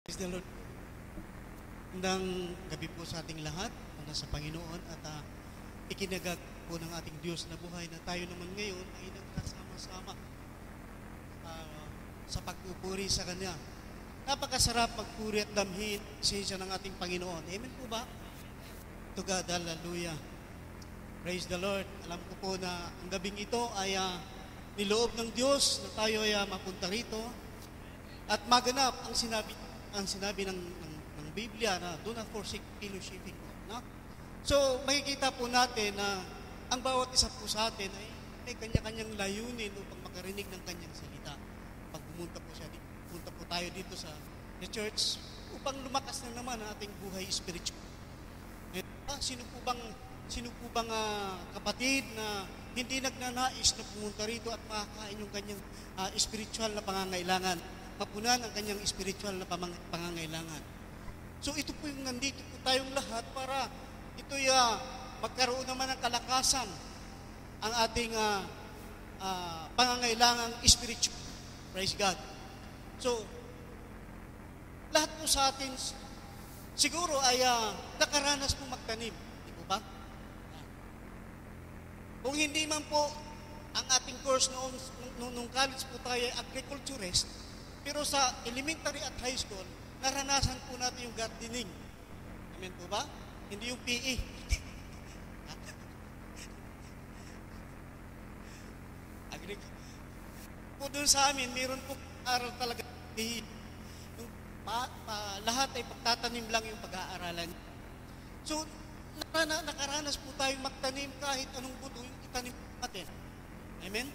Praise the Lord. Magandang gabi po sa ating lahat na nasa Panginoon at ikinagag po ng ating Diyos na buhay na tayo naman ngayon ay nagkasama-sama sa pagpupuri sa Kanya. Napakasarap magpuri at damhin siya ng ating Panginoon. Amen po ba? To God, hallelujah. Praise the Lord. Alam ko po na ang gabing ito ay niloob ng Diyos na tayo ay mapunta rito at maganap ang sinabi ng Biblia na do not forsake fellowshipping. No? So, makikita po natin na ang bawat isa po sa atin ay may kanya-kanyang layunin upang makarinig ng kanyang salita. Pag pumunta po tayo dito sa church upang lumakas na naman ang ating buhay spiritual. Sino po bang kapatid na hindi nagnanais na pumunta rito at makakain yung kanyang spiritual na pangangailangan, mapunan ang kanyang spiritual na pangangailangan. So ito po yung nandito po tayong lahat para ito'y magkaroon naman ng kalakasan ang ating pangangailangang spiritual. Praise God. So, lahat po sa atin siguro ay nakaranas po magtanim. Di po ba? Kung hindi man po ang ating course nung college po tayo ay agriculturist, pero sa elementary at high school, naranasan po natin yung gardening. Amen po ba? Hindi yung PE. Po doon sa amin, mayroon po aral talaga. Yung lahat ay pagtatanim lang yung pag-aaralan. So, nakaranas po tayong magtanim kahit anong buto yung itanim natin. Amen?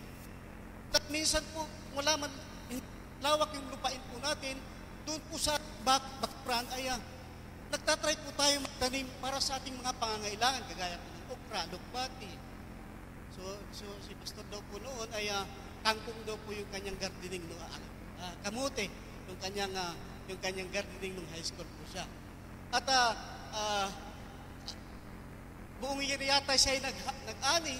At minsan po, wala man lawak yung lupain po natin, doon po sa background ay nagtatry po tayo magtanim para sa ating mga pangangailangan, kagaya po ng okra, lukbati. So si Pastor daw po noon ay kangkong daw po yung kanyang gardening no, kamote, yung kanyang gardening nung high school po siya. At buong year yata siya ay nag-ani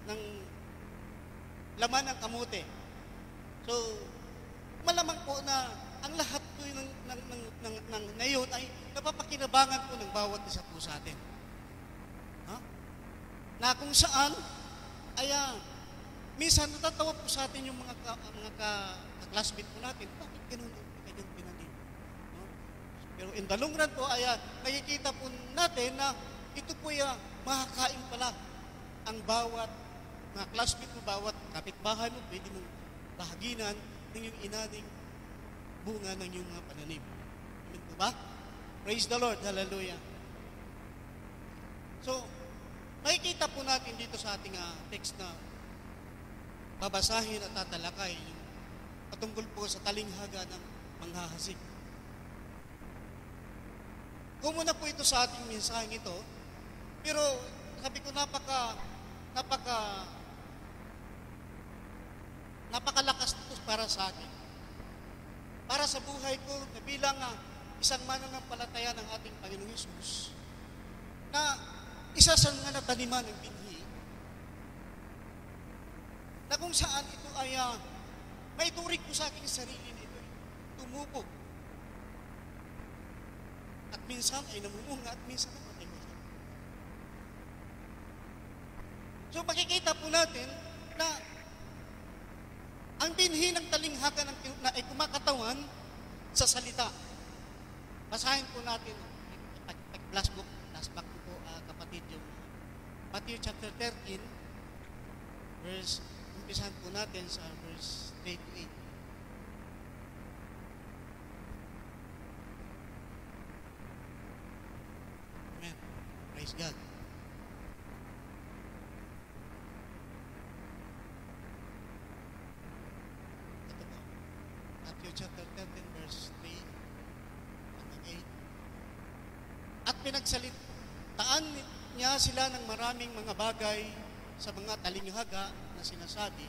ng laman ng kamote. So, malamang po na ang lahat po ng ngayon ay napapakinabangan po ng bawat isa po sa atin. Na kung saan, ay minsan natatawa po sa atin yung mga ka-classmate po natin, bakit ganun yung kanyang pinanim? No? Pero in the long run po, ay nakikita po natin na ito po ay makakain pala ang bawat mga classmate mo, bawat kapitbahay mo, pwede mong bahaginan ng yung inaning bunga ng yung mga pananim. Amen po ba? Praise the Lord. Hallelujah. So, makikita po natin dito sa ating text na babasahin at tatalakay patungkol po sa talinghaga ng manghahasik. Kumuna po ito sa ating mensaheng ito, pero sabi ko napakalakas ito para sa akin. Para sa buhay ko na bilang isang mananampalataya ng ating Panginoong Hesus, na isa sa mga nataniman ng binhi, na kung saan ito ay maituring ko sa aking sarili nito, tumubo. At minsan ay namumunga at minsan ay masarap. So makikita po natin na ang binhi ng talinghaga na ay kumakatawan sa salita. Basahin po natin, flashback po kapatid yung Matthew chapter 13, umpisahan po natin sa verse 3 to 8. Amen. Praise God. Chapter 13, verse 3 hanggang 8. At pinagsalitaan niya sila ng maraming mga bagay sa mga talinghaga na sinasabi,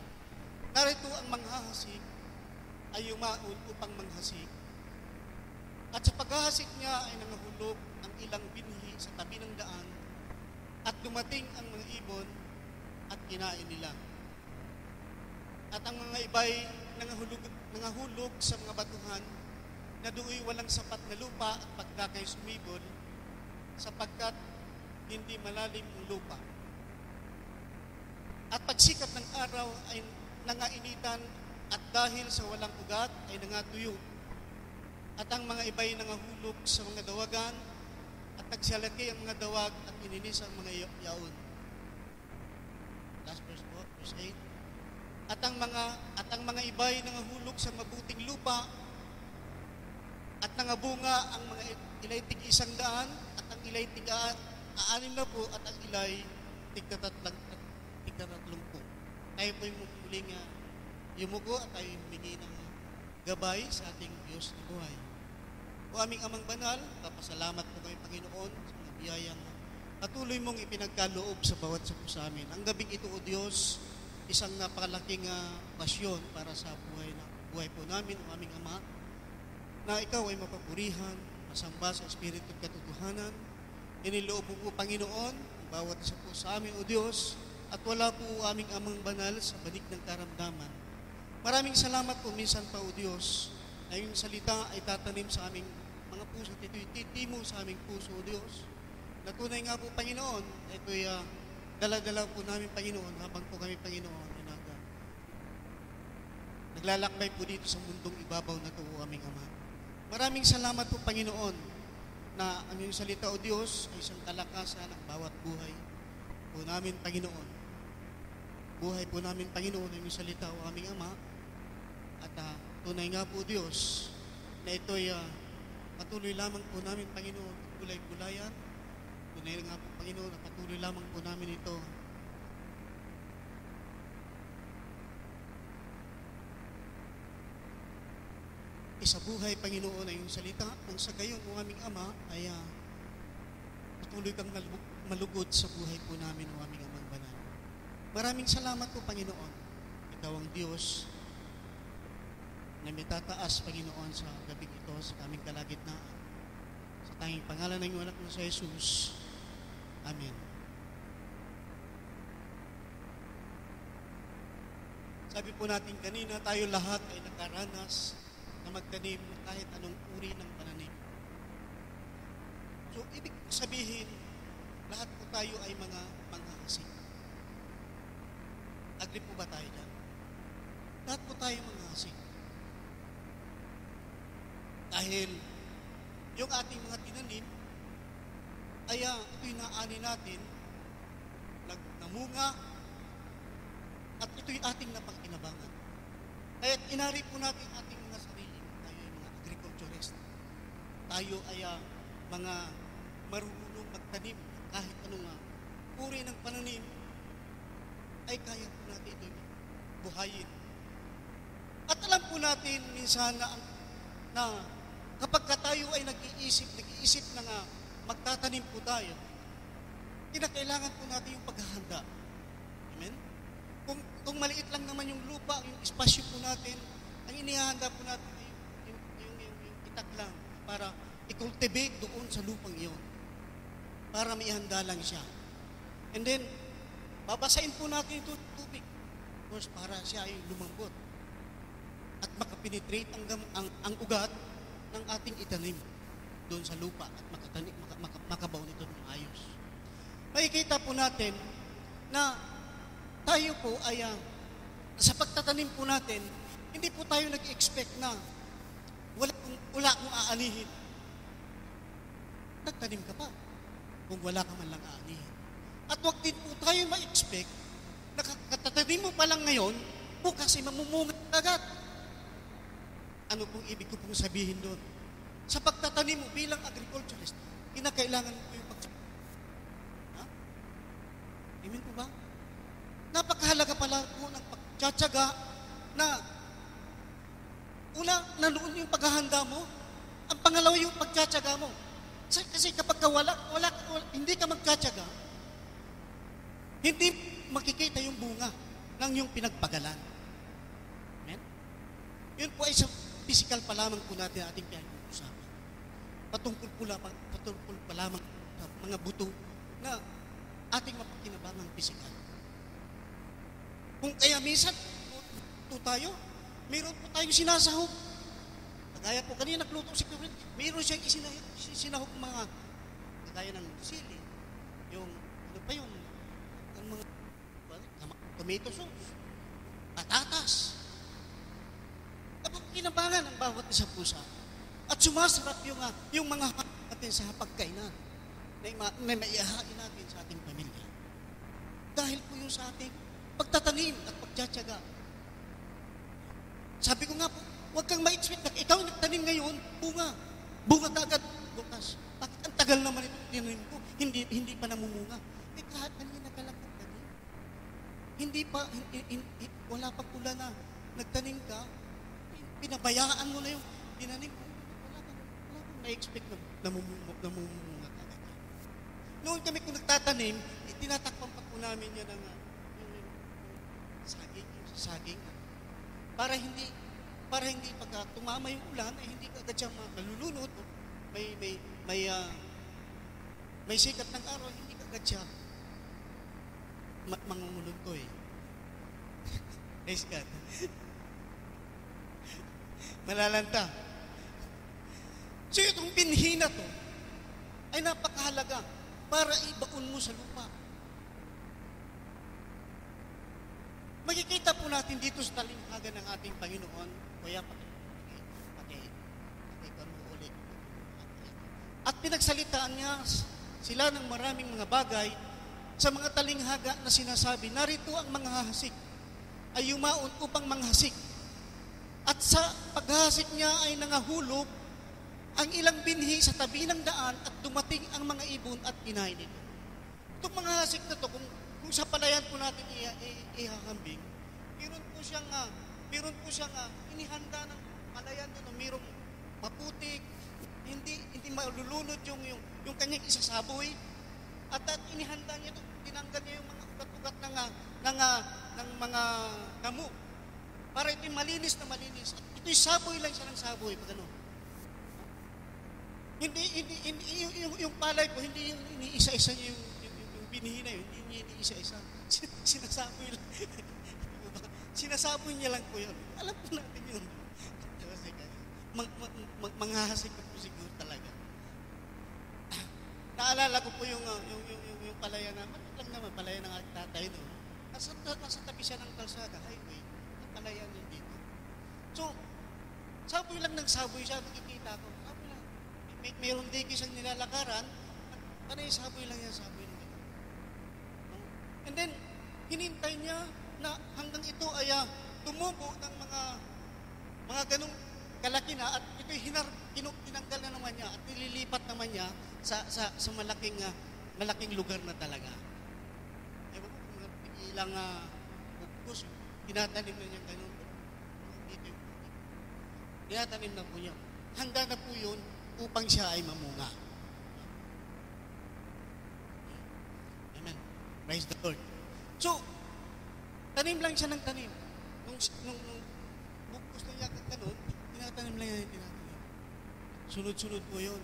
narito ang manghahasik ay yumaon upang manghasik. At sa paghahasik niya ay nangahulog ang ilang binhi sa tabi ng daan at dumating ang mga ibon at kinain nila. At ang mga iba'y nangahulog sa mga batuhan na do'y walang sapat na lupa at pagka kayo sumibol, sapagkat hindi malalim ang lupa. At pagsikat ng araw ay nangainitan at dahil sa walang ugat ay nangatuyo. At ang mga iba'y nangahulog sa mga dawagan at nagsalaki ang mga dawag at ininis ang mga yaon. Last verse po, verse 8. At ang mga iba'y nangahulog sa mabuting lupa at nangabunga ang mga ilay tig 100 at ang ilay tig 60 at ang ilay tig 30. Tayo po yung muling yumuko at tayo humingi ng gabay sa ating Diyos na buhay. O aming Amang Banal, papasalamat po kami Panginoon sa mga biyayang patuloy mong ipinagkaloob sa bawat isa po sa amin. Ang gabing ito, O Diyos, isang napakalaking pasyon para sa buhay po namin, o aming Ama, na ikaw ay mapapurihan, masamba sa Espiritu at katotohanan. Iniloob mo po, Panginoon, ang bawat isa po sa amin, O Diyos, at wala po aming Amang Banal sa banig ng karamdaman. Maraming salamat po minsan pa, O Diyos, na yung salita ay tatanim sa aming mga puso. Ito'y titimo sa aming puso, O Diyos. Natunay nga po, Panginoon, ito'y dala-dala po namin, Panginoon, habang po kami, Panginoon, naglalakbay po dito sa mundong ibabaw na ito, O aming Ama. Maraming salamat po, Panginoon, na ang iyong salita, O Diyos, ay isang kalakasan ng bawat buhay po namin, Panginoon. Buhay po namin, Panginoon, ang iyong salita, O aming Ama. At tunay nga po, Diyos, na ito'y patuloy lamang po namin, Panginoon, gulay-gulayan. Tunay nga po, Panginoon, na patuloy lamang po namin ito. Isa buhay, Panginoon, ay yung salita. Nang sa gayon, O aming Ama, ay patuloy kang malugod sa buhay po namin, O aming Amang Banal. Maraming salamat po, Panginoon. Ikaw ang Diyos na may tataas, Panginoon, sa gabing ito, sa aming kalagitnaan. Sa tanging pangalan ng iyong anak na sa Jesus. Amen. Sabi po natin kanina, tayo lahat ay nakaranas na magtanim ng kahit anong uri ng pananim. So, ibig sabihin, lahat po tayo ay mga manghahasik. Agree po ba tayo dyan? Lahat po tayo manghahasik. Dahil yung ating mga tinanim, ay ito'y naani natin, namunga, at ito'y ating napakinabangan. Kaya inari po natin ating mga sarili. Tayo ay mga agriculturist. Tayo ay mga marunong magtanim. Kahit anong uri ng pananim, ay kaya po natin ito'y buhayin. At alam po natin minsan na kapag tayo ay nag-iisip na magtatanim po tayo, kinakailangan po natin yung paghahanda. Amen? Kung maliit lang naman yung lupa, yung espasyo po natin, ang inihahanda po natin ay yung itak lang para i-cultivate doon sa lupang iyon. Para maihanda lang siya. And then, babasain po natin ito tubig. Of course, para siya ay lumambot. At makapenetrate ang ugat ng ating itanim doon sa lupa at makabaw nito ng ayos. Makikita po natin na tayo po ay sa pagtatanim po natin, hindi po tayo nag-expect na wala kong aanihin. Nagtanim ka pa kung wala ka man lang aanihin. At huwag din po tayo ma-expect na katatanim mo pa lang ngayon, bukas ay mamumunga agad. Ano pong ibig ko pong sabihin doon? Sa pagtatanim mo bilang agriculturist, kinakailangan mo yung pagtatanim. Ha? Amen po ba? Napakahalaga pala po ng pagtsatsaga na una, naluon yung paghahanda mo, ang pangalawa yung pagtsatsaga mo. Kasi kapag hindi ka magtsatsaga, hindi makikita yung bunga ng yung pinagpagalan. Amen? Yun po ay sa physical pa lamang po natin ating pinag-uusapan. Patungkol pa lamang sa mga buto na ating mapakinabangang physical. Kung kaya minsan, ito tayo, mayroon po tayong sinasahog. Kagaya po, kanina nagluto si Kuya, mayroon siyang sinahog mga, kagaya ng sili, yung, ano pa yung mga, tomato sauce, patatas. Kapag kinabangan ang bawat isa po sa at sumasarap yung mga natin sa pagkainan na maihahain natin sa ating pamilya. Dahil po yung sa ating pagtatanim at pagtsatsaga. Sabi ko nga po, huwag kang ma-expect na ikaw nagtanim ngayon, bunga. Bunga agad bukas. Bakit ang tagal naman ito tinanim ko? Hindi pa namumunga. Kahit kanina ka lang nagtanim. Wala pa pula na nagtanim ka, pinabayaan mo na yung tinanim ko. Wala kang na-expect na namumunga agad. Noon kami kung nagtatanim, tinatakpan pa po namin yan ng saging. Para hindi pagka tumama yung ulan ay hindi agad siyang malulunod. May sikat ng araw, hindi agad siya mangunguluntoy. Praise God. Malalanta. So itong binhi na to ay napakahalaga para ibaon mo sa lupa. Makikita po natin dito sa talinghaga ng ating Panginoon, kuya, ulit. At pinagsalitaan niya sila ng maraming mga bagay sa mga talinghaga na sinasabi, narito ang mga hahasik ay yumaon upang manghasik. At sa paghasik niya ay nangahulog ang ilang binhi sa tabi ng daan at dumating ang mga ibon at kinain ito. Itong mga hasik na ito, kung sa palayan po natin ihahambing, meron po siyang inihanda ng palayan doon, mayroong maputik, hindi malulunod yung kanyang isasaboy, at inihanda niya ito, tinanggal niya yung mga ugat-ugat ng mga damo, para ito'y malinis na malinis. At ito'y saboy lang siya ng saboy, pag ano. Hindi yung palay po, hindi yung iniisa-isa niya yung binhi na yun, hindi niya iniisa-isa. Sinasaboy lang. Sinasaboy niya lang po yun. Alam po natin yun. Manghahasik na po siguro talaga. Naalala ko po yung palaya naman. Lang naman, palaya ng aking tatay doon. Nasa tabi siya ng kalsada, highway. Ang palaya niya dito. So, saboy lang ng saboy siya, nakikita ko. Saboy lang. Mayroong digi siyang nilalakaran. Panay saboy lang yan, saboy lang. And then, hinintay niya na hanggang ito ay tumubo ng mga ganong kalaki na at ito'y tinanggal na naman niya at nililipat naman niya sa malaking lugar na talaga. Ewan ko kung ilang bukos, tinatanim na niya ganon. Tinatanim na po niya. Handa na po yun upang siya ay mamunga. Amen. Praise the Lord. So, tanim lang siya ng tanim. Nung bukos na niya ganun, tinatanim lang niya yung tinatanim. Sunod-sunod po yun.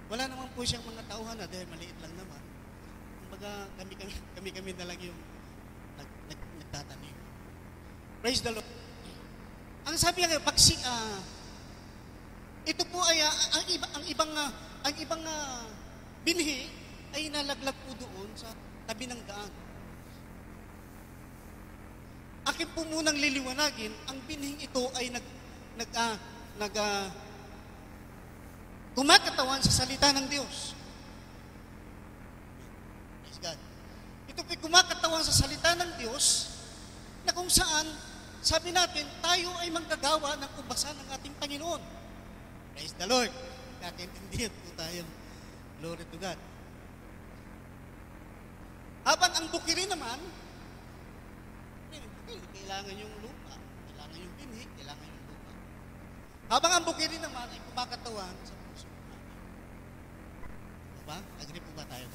Wala naman po siyang mga tauhan na dahil maliit lang naman. Kumbaga, kami na lang yung nagtatanim. Praise the Lord. Ang sabi niya, ito po ay ang ibang binhi ay nalaglag po doon sa tabi ng daan. Akin po munang liliwanagin, ang binhing ito ay kumakatawan sa salita ng Diyos. Praise God. Ito po'y kumakatawan sa salita ng Diyos na kung saan, sabi natin, tayo ay manggagawa ng ubasan ng ating Panginoon. Praise the Lord. Kakaintindihan po tayo. Glory to God. Habang ang bukiri naman, kailangan yung lupa, kailangan yung binhi, kailangan yung lupa. Habang ang bukiri naman ay kumakatawan sa puso natin. Diba? Agree po ba tayo?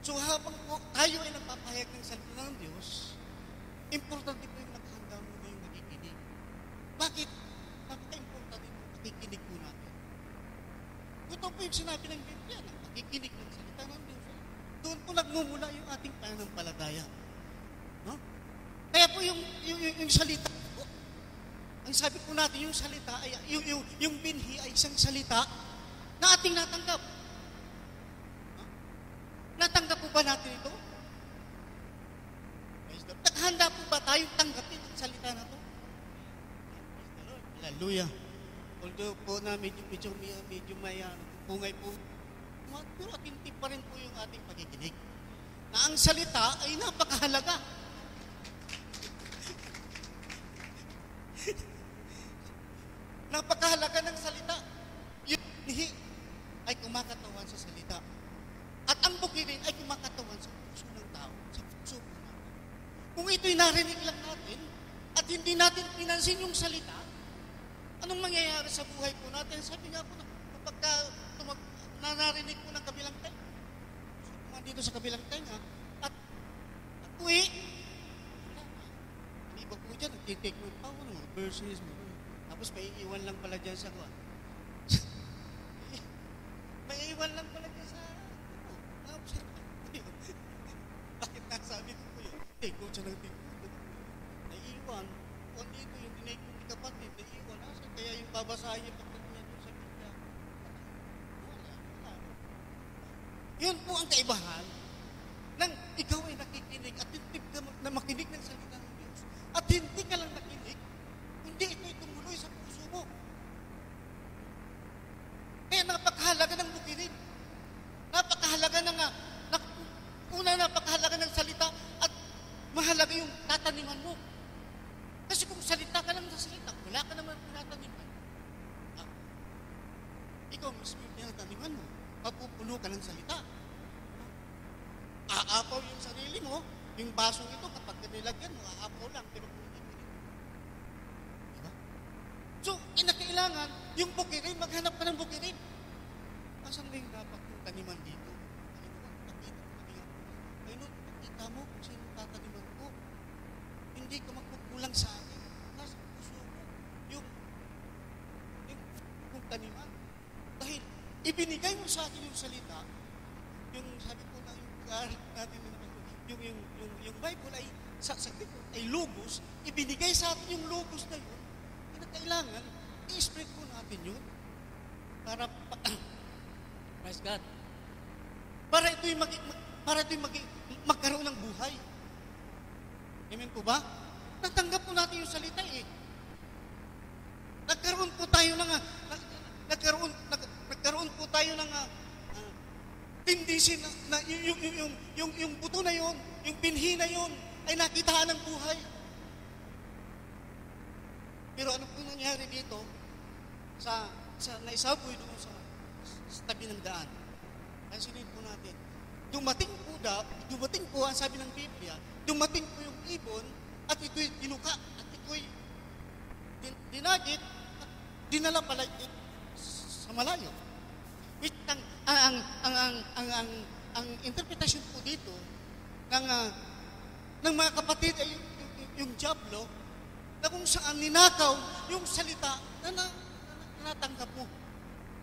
So habang tayo ay nagpapahayag ng salita ng Diyos, importante po yung naghanda mo na yung nakikinig. Bakit? Napaka-importante yung nakikinig po natin. Ito po yung sinabi ng Biblia na nakikinig ng salita ng Diyos. Doon po nagmumula yung ating pananampalataya. No? Kaya po yung salita po Ang sabi po natin, yung salita, ay, yung binhi ay isang salita na ating natanggap. Natanggap po ba natin ito? Naghanda po ba tayong tanggapin ang salita na ito? Hallelujah. Although po na medyo may pungay po, pero atinti pa rin po yung ating pakikinig. Na ang salita ay napakahalaga. Napakahalaga ng salita. Yung binhi ay kumakatawan sa salita. At ang bukirin ay kumakatawan sa puso ng tao, sa puso po natin. Kung ito'y narinig lang natin, at hindi natin pinansin yung salita, anong mangyayari sa buhay po natin? Sabi nga po na, kapag narinig po ng kabilang tayo, dito sa kabilang tayo, at uwi, hindi ba po dyan, nag-take note pa, mga verses, tapos may iwan lang pala dyan sa kuha. May iwan lang pala dyan sa bakit nasabi ko po yun? Take note siya ng take note. Naiiwan. Kung dito yung tinake note ni kapatid, naiiwan. Asa kaya yung babasahin niya pagdating niya sa Biblia? Wala. Yun po ang kaibahan nang ikaw ay nakikinig at tintip ka na makinig ng salita ng Diyos. At hindi ka lang nakinig, hindi ito'y tumuloy sa puso mo. Kaya napakahalaga ng bukirin. Napakahalaga ng napakahalaga ng salita at mahalaga yung tataniman mo. Kasi kung salita ka lang sa salita, wala ka naman tinataniman. Ikaw mismo yung tinataniman mo. Mapupuno ka ng salita. Aapaw yung sarili mo, yung basong ito, kapag nilagyan mo, aapaw lang, pero hindi. Diba? So, kinakailangan, yung bukirin, maghanap ka ng bukirin. Asan ba yung dapat yung taniman dito? Pakita mo kung sino tataniman ko. Hindi ka magkukulang sa akin. Nasa puso mo. Yung taniman. Dahil ibinigay mo sa akin yung salita, yung sabi ko na yung pag-aaral natin, yung Bible ay sa ko ay logos, ibinigay sa atin yung logos na yun, kailangan i-spread po natin yun para praise God. Para ito'y magkaroon ng buhay. Amen po ba? Natanggap po natin yung salita eh. Nagkaroon po tayo ng tindisin na yung buto na yon, yung binhi na yon ay nakitaan ng buhay. Pero ano po nangyari dito sa naisaboy doon sa tabi ng daan? Pansinin po natin. Dumating po ang sabi ng Biblia, dumating po yung ibon at ito'y tinuka at ito'y dinagit at dinala pala sa malayo. Which ang interpretation po dito ng mga kapatid ay yung diablo na kung saan ninakaw yung salita na natanggap mo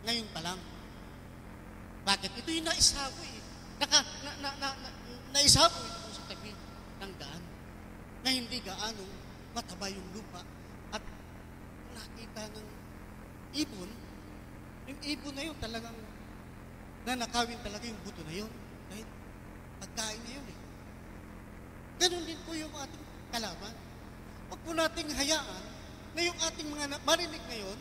ngayon pa lang. Bakit? Ito yung naisaboy. Naisaboy ito sa tabi ng daan na hindi gaano mataba yung lupa at nakita ng ibon, yung ibon na yun talagang nanakawin talaga yung buto na yun dahil pagkain na yun eh. Ganun din po yung ating kalaban. Huwag po nating hayaan na yung ating mga marinig ngayon,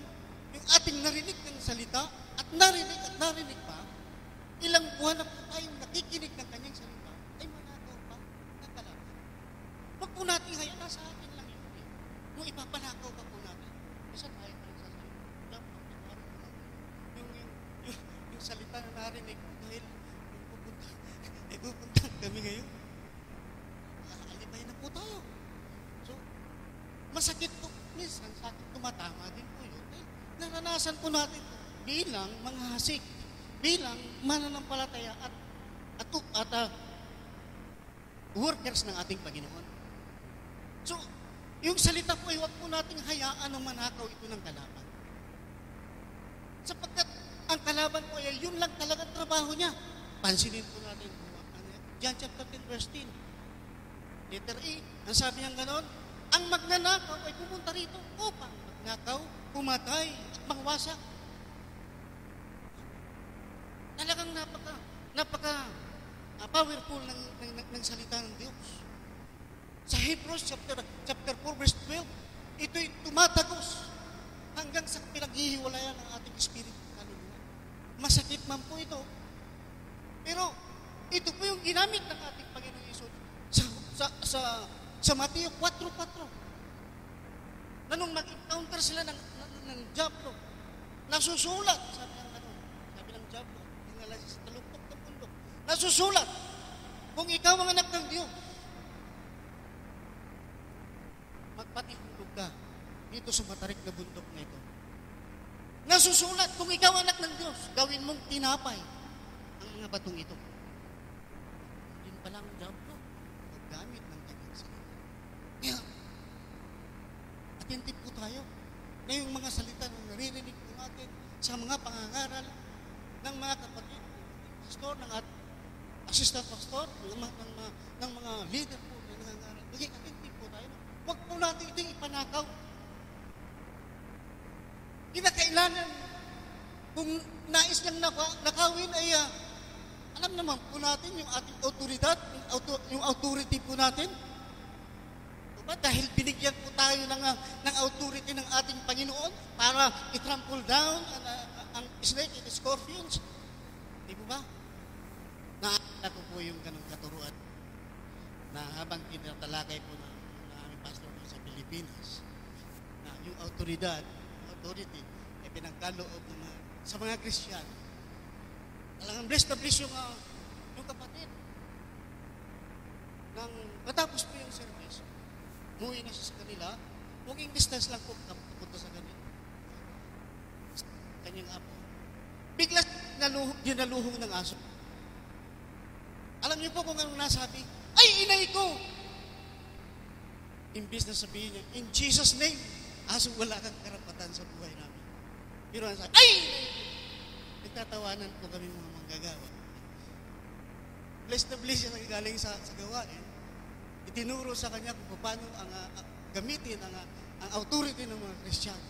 yung ating narinig ng salita at narinig pa, ilang buwan na po tayong nakikinig ng kanyang salita, ay manakaw pa ng kalaban. Huwag po nating hayaan, nasa atin lang yun eh. Kung ipapanakaw pa po natin, isa tayo pa rin sa salita. Yung salita na narinig ko dahil pupunta kami ngayon, alibay na po tayo. So, masakit po, minsan sa akin tumatama din po yun. Naranasan po natin bilang mga hasik, bilang mananampalataya at workers ng ating Panginoon. So, yung salita po ay huwag po nating hayaan ng manakaw ito ng kalaban. Sapagkat ang kalaban po ay yun lang talagang trabaho niya. Pansinin po natin po. John chapter 10 verse 10. Letter E, ang sabi niyang ganon, ang magnanakaw ay pumunta rito upang magnakaw, pumatay, at mangwasak. Talagang powerful ng salita ng Diyos. Sa Hebrews chapter 4 verse 12, ito'y tumatagos hanggang sa pinaghihiwalayan ng ating espiritu. Masakit man po ito. Pero ito po yung ginamit ng ating Panginoon Hesus sa Mateo 4:4. Na nung nag-encounter sila ng Diablo, nasusulat, sabi ng Diablo, dinala siya sa taluktok ng bundok. Nasusulat, kung ikaw ang anak ng Diyos, magpatihulog ka dito sa matarik na bundok na ito. Nasusulat, kung ikaw anak ng Diyos, gawin mong tinapay ang mga batong ito. Yun pa lang ang Diablo, maggamit ng kanyang salita. Kaya, attentive po tayo na yung mga salita na naririnig po natin sa mga pangangaral ng mga kapatid, pastor, ng assistant pastor, ng mga leader po na nangangaral. Maging attentive po tayo. Huwag po natin ito ipanakaw. Kinakailangan, kung nais niyang nakawin ay alam naman po natin yung ating autoridad, yung authority po natin. Diba? Dahil binigyan po tayo ng authority ng ating Panginoon para i-trample down ang snake and scorpions. Di po ba? Naalala ko po yung ganong katuruan na habang tinatalakay po na aming pastor sa Pilipinas na yung authority ay pinagkaloob sa mga Kristiyan. Talagang blessed na bless yung kapatid. Nang matapos po yung service, umuwi na siya sa kanila, walking distance lang po kapunta sa kanila. Kanyang apo. Bigla dinaluhong ng aso. Alam niyo po kung anong nasabi? Ay, inay ko! Imbis na sabihin niya, in Jesus' name, aso wala kang karapatan sa buhay namin. Pero ang sabi, ay! Nagtatawanan po kami mga manggagawa. Blessed na blessed siya galing sa gawain. Itinuro sa kanya kung paano gamitin ang authority ng mga Kristiyano.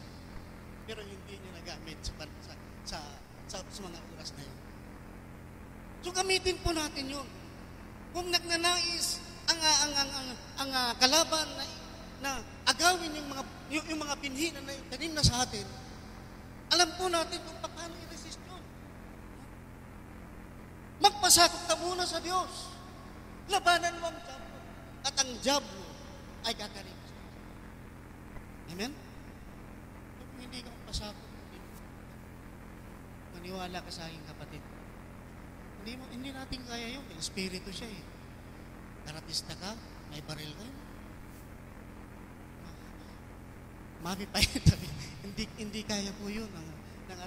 Pero hindi niya nagamit sa mga oras na yun. So gamitin po natin yun. Kung nagnanais ang kalaban na agawin yung mga binhi na tanim na sa atin, alam po natin kung paano i-resist yun. Magpasakop ka muna sa Diyos. Labanan mo ang Diablo. At ang Diablo ay kakarin. Amen? Kung hindi ka magpasakop, maniwala ka sa aking kapatid. Hindi natin kaya yun. Espiritu siya eh. Karatista ka, may baril ka. Mapipayat kami. Hindi kaya po yun ng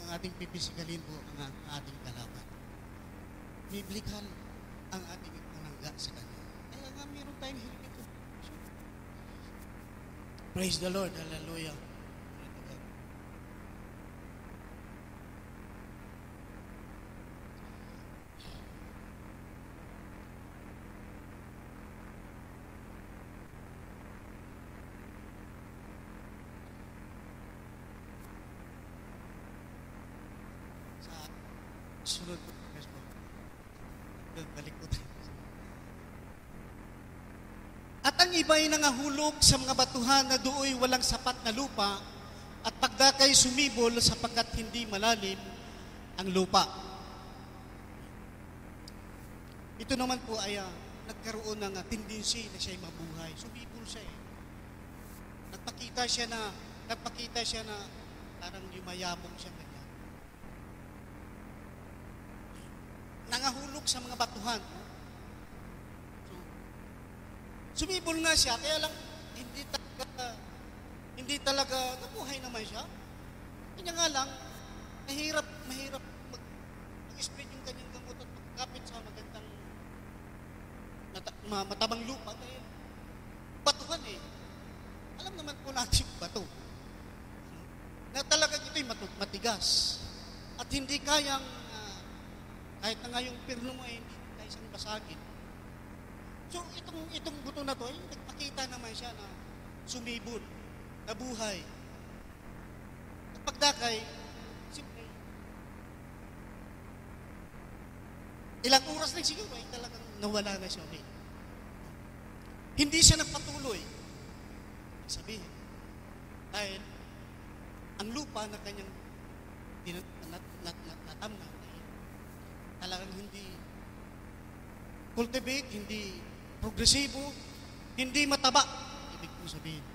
ating pipisigalin po ang ating kalaban. Biblikal ang ating panangga sa kanya. Kaya nga meron tayong hilig ito. Praise the Lord. Hallelujah. Sunod po. Balik po tayo. At ang iba ay nangahulog sa mga batuhan na dooy walang sapat na lupa at pagdakay sumibol sapagkat hindi malalim ang lupa. Ito naman po ay nagkaroon ng tendency na siya'y mabuhay. Sumibol siya eh. Nagpakita siya na parang yumayabong siya ganyan. Nangahulog sa mga batuhan. So, sumibol nga siya, kaya lang hindi talaga nabuhay naman siya. Kanya nga lang, mahirap mag-spread yung kanyang gamot at magkapit sa magandang matabang lupa dahil batuhan eh. Alam naman po natin bato. Na talagang ito'y matigas at hindi kayang kahit na nga yung pirno mo ay hindi tayo isang basagin. So, itong buto na to, ay nagpakita naman siya na sumibol, nabuhay. pagdakay, siyempre, ilang oras lang siguro ay talagang nawala na siya ulit. Hindi siya nagpatuloy. Sabihin, dahil ang lupa na kanyang natamnan ay talagang hindi cultivate, hindi progresibo, hindi mataba. Ibig ko sabihin.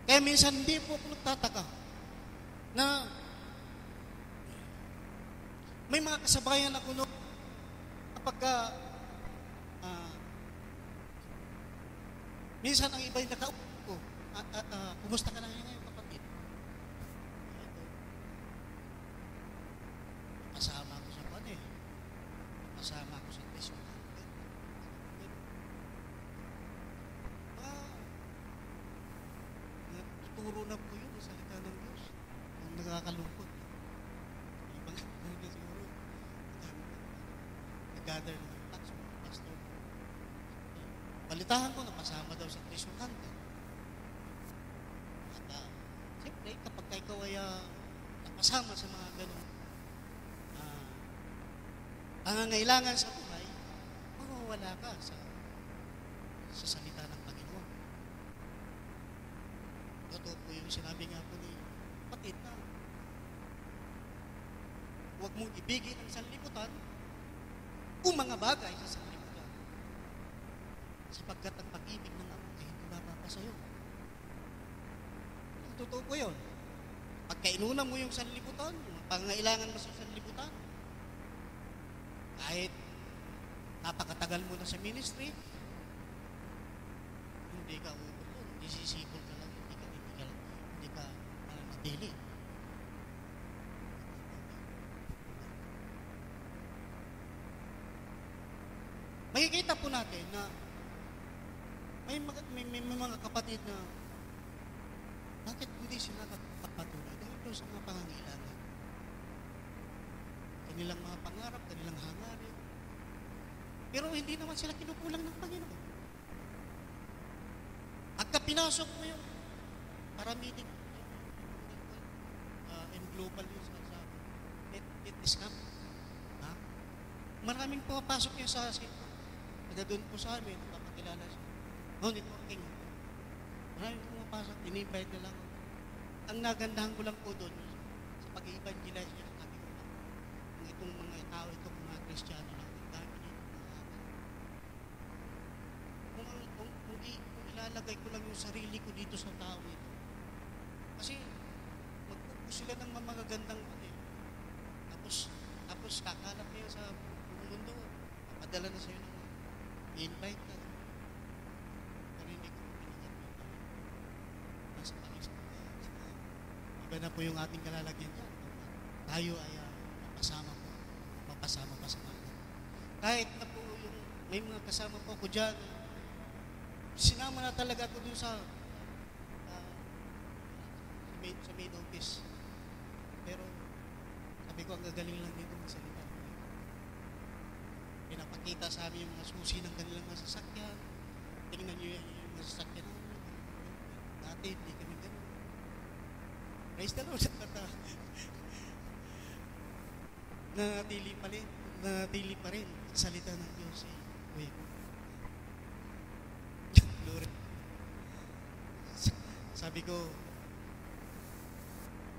Kaya minsan hindi po ako nagtataka na may mga kasabayan ako no kapag minsan ang iba yung nakaupo ko, kumusta ka na ngayon kapatid? Kasama ko sa pan kasama ko sa tesyo. Turo na po yun sa salita ng Diyos. Ang nakakalungkot. Ibang siguro, nag-gather na ng tax, pastor. Balitahan ko, napasama daw sa Trisyo Kanta. At siyempre, kapag ikaw ay napasama sa mga ganun pangangailangan sa buhay, mawawala ka sa salita ng Panginoon. Totoo po yung sinabi nga po ni kapatid na huwag mong ibigin ang sanlibutan o mga bagay sa sanlibutan. Sapagkat ang pag-ibig ng Ama ay hindi bababa sa iyo. Totoo po yun. Pagkainunan mo yung sanlibutan, yung pangangailangan mo sa sanlibutan, kahit napakatagal mo na sa ministry, hindi ka uupo, hindi sisipol ka lang, hindi ka mananatili. Makikita po natin na may mga kapatid na bakit hindi sila nagpapatuloy? Dahil doon sa mga pangangailangan. Kanilang mga pangarap, kanilang hangarin. Pero hindi naman sila kinukulang ng Panginoon. Pagka pinasok mo yung paramedic and global yun sa it is come. Ha? Maraming pumapasok yung sa asin. Taga doon po sa amin, papakilala siya. Networking. Maraming pumapasok, in-invite na lang. Ang nagandahan ko lang po doon, sa pag-i-evangelize niya, sabi ko lang, itong mga tao, itong mga Kristiyano lang, dami dito. Kung ilalagay ko lang yung sarili ko dito sa tao ito. Kasi, magpupo sila ng magagandang tapos kakalap niya sa buong mundo, papadala na sa'yo ng invite ka. Pero hindi ko pinagkat mo. Nasa Panginoon. Iba na po yung ating kalalagyan dyan. Tayo ay mapasama pa sa mga. Kahit na po yung may mga kasama po ko dyan, sinama na talaga ako dun sa main office. Pero sabi ko, ang gagaling lang dito magsalita. Pinapakita sa amin yung mga susi ng kanilang masasakyan. Tingnan nyo yung masasakyan namin. Dati, hindi kami ganun. Praise the Lord. Nanatili pa rin sa salita ng Diyos. Glory. Sabi ko,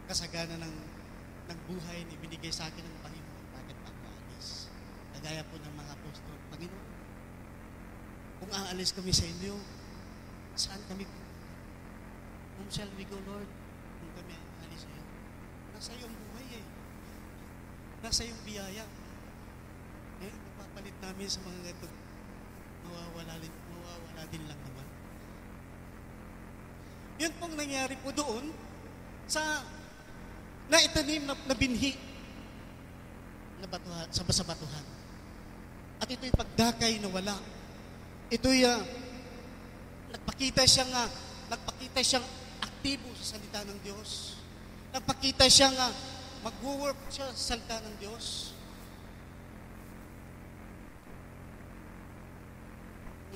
kasagana ng buhay ni binigay sa akin ng Panginoon. Bakit pa ako aalis? Kagaya po ng mga apostol. Panginoon, kung aalis kami sa inyo, saan kami? Whom shall we go, Lord? Kung kami aalis sa iyo. Nasa iyong buhay Nasa iyong biyaya. Napapalit namin sa mga ganito. Mawawala din lang naman. Yun pong nangyari po doon sa naitanim na binhi na batuhan, sa batuhan. At ito'y pagdakay na wala. Ito'y nagpakita siyang aktibo sa salita ng Diyos. Nagpakita siyang mag-work siya sa salita ng Diyos.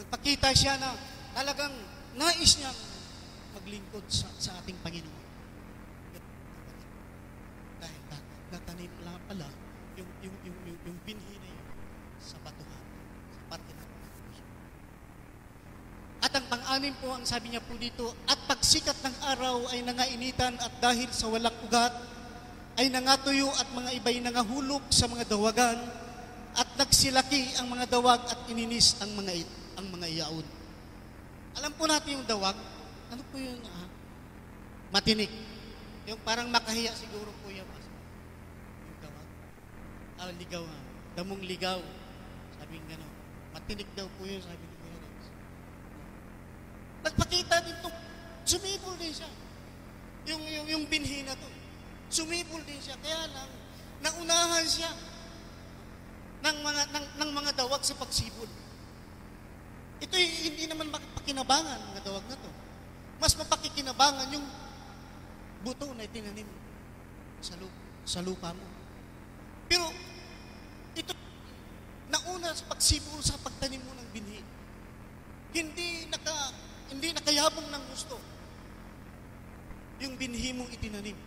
Nagpakita siya na talagang nais niyang maglingkod sa ating Panginoon. Dahil natanim lang pala yung binhi na yun sa batuhan, sa parte ng puso. At ang pang-anim po, ang sabi niya po dito, at pagsikat ng araw ay nangainitan at dahil sa walang ugat, ay nangatuyo at mga iba'y nangahulog sa mga dawagan at nagsilaki ang mga dawag at ininis ang mga iyaon. Alam po natin yung dawag, ano po yun? Matinik. Yung parang makahiya siguro po yung dawag. Ligaw nga. Damong ligaw. Sabi nga gano'n. Matinik daw po yun, sabi ni Kuya Rex. Nagpakita din ito. Sumibol din siya. Yung binhi na to. Sumibol din siya. Kaya lang, naunahan siya ng mga dawag sa pagsibol. Ito hindi naman mapakinabangan ng dawag na to. Mas mapakikinabangan yung buto na itinanim sa lupa mo. Pero ito nauna sa pagsibol sa pagtanim mo ng binhi. Hindi nakayabong ng gusto yung binhi mong itinanim.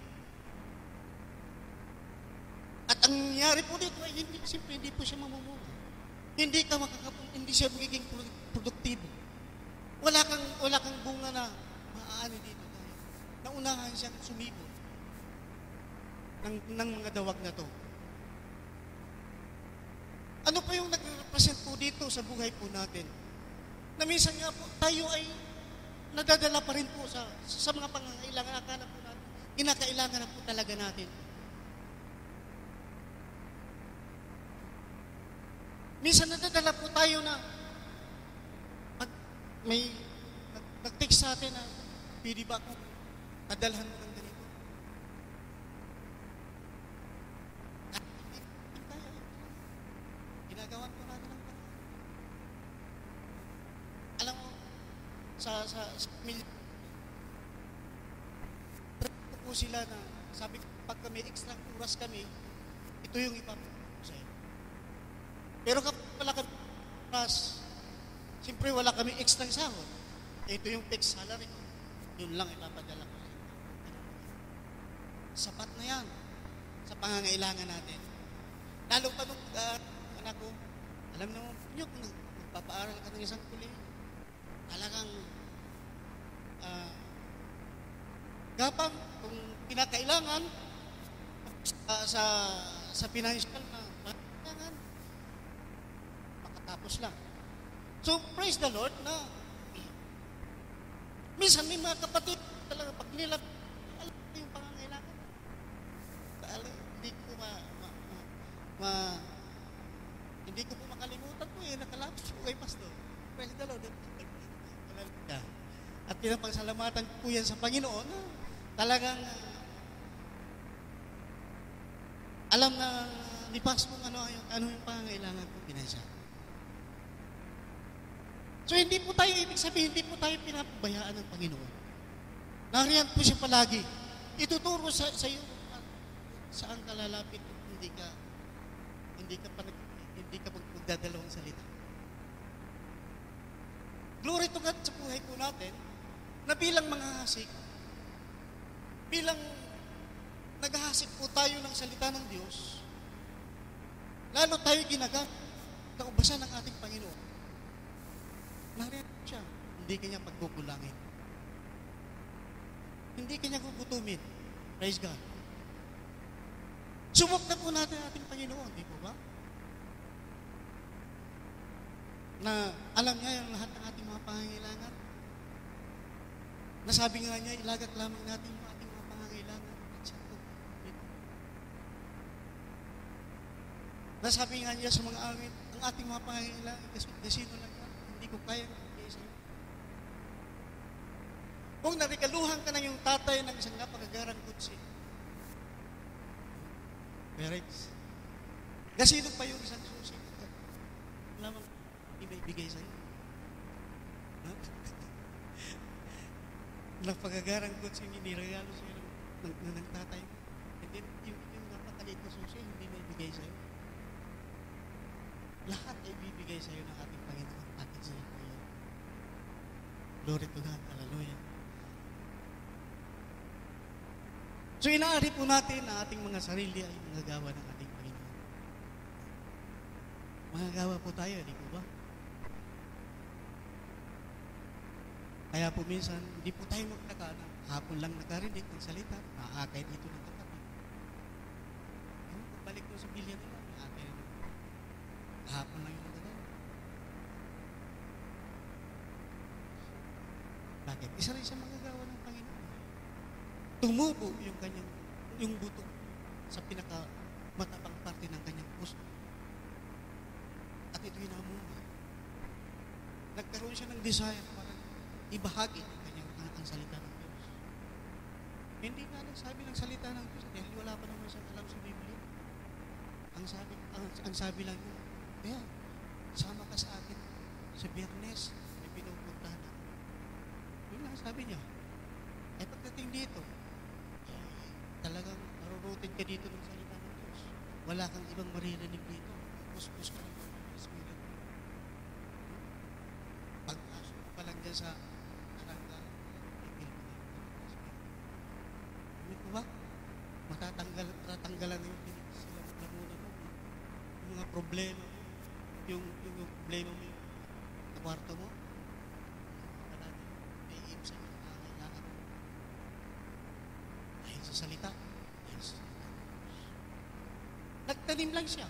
At ang nangyari po dito ay hindi po siya mamumunga. Hindi siya magiging produktibo. Wala kang bunga na maaani dito dahil naunahan siyang sumibol ng mga dawag na to. Ano pa yung nag-represent po dito sa buhay po natin? Na minsan nga po, tayo ay nadadala pa rin po sa mga pangangailangan. Akala po natin, kinakailangan na po talaga natin. Minsan nadadala po tayo na may nag-text sa atin na pwede ba akong nadalhan mo ng ganito? Ginagawan po natin ang parang. Alam mo, sa po sila na sabi ko, pag kami extra oras kami, ito yung ipapagawa sa'yo. Pero kapag wala kami oras, siyempre wala kami extra sahod. Ito yung fixed salary ko. Yun lang ipapadala ko. Sapat na yan sa pangangailangan natin. Lalo pa nung anak ko, alam naman po nyo, kung nagpapaaral ka ng isang kulihan, talagang gapang kung pinakailangan sa financial na kailangan, makatapos lang. So, praise the Lord na minsan may mga kapatid talaga pag nila alam yung pangangailangan. Hindi ko po makalimutan po nakalapos po kay Pastor. Praise the Lord. At pinapagsalamatan ko yan sa Panginoon na talagang alam na ni Pastor ano yung pangangailangan ko pinasya. So, hindi po tayo, ibig sabihin, hindi po tayo pinapabayaan ng Panginoon. Nariyan po siya palagi. Ituturo sa iyo saan ka lalapit kung hindi ka magdadalawang salita. Glory to God sa buhay po natin na bilang mga hasik, bilang naghahasik po tayo ng salita ng Diyos, lalo tayo ginagamit kaubasan ng ating Panginoon. Nariyan siya. Hindi kanya pagkukulangin. Hindi kanya gugutumin. Praise God. Subok na po natin ating Panginoon, di po ba? Na alam niya yung lahat ng ating mga pangangailangan. Nasabi nga niya, ilagat lamang natin yung ating mga pangangailangan. Nasabi nga niya sa mga angin, ang ating mga pangangailangan, kasino lang yan. Hindi ko kaya magbigay sa iyo. Kung narigaluhan ka na yung tatay ng isang napakagarang kutsi, Perex, gasino pa yung isang susi? Lamang, ibigay sa iyo. Napakagarang kutsi yung iniregalo sa iyo ng tatay. Hindi yung napakaliit na susi, hindi na ibigay sa iyo. Lahat ay bibigay sa iyo ng ating Panginoon. Atin sa iyo. Glory to God. Hallelujah. So inaari po natin na ating mga sarili ay magagawa ng ating Panginoon. Magagawa po tayo, di po ba? Kaya po minsan, hindi po tayo magtaka na hapon lang nakarinig ng salita, naakay dito ng kapatid. Balik ko sa bilya nila, naakay na hapon lang yung nagagawa. Bakit? Isa rin siya magagawa ng Panginoon. Tumubo yung buto sa pinaka matabang parte ng kanyang puso. At ito'y namunga. Nagkaroon siya ng desire para ibahagi ang salita ng Diyos. Hindi nga nagsabi ng salita ng Diyos dahil wala pa naman siyang alam sa Biblia. Ang sabi lang yun, kaya, sama ka sa akin sa Biyernes, may pinupuntahan na. Yun lang sabi niya. Ay pagdating dito, talagang marurutin ka dito ng salita ng Diyos. Wala kang ibang maririnig dito. Puspos ka lang ng Espiritu. Pag-asok ka pa lang dyan sa karanggal, ipil mo na yung Espiritu. Ano po ba? Matatanggalan yung sila maglamunan mo. Yung mga problema mo. Yung problema mo yung sa kwarto mo. May sa mga kailangan mo. Dahil sa salita. Nagtanim lang siya.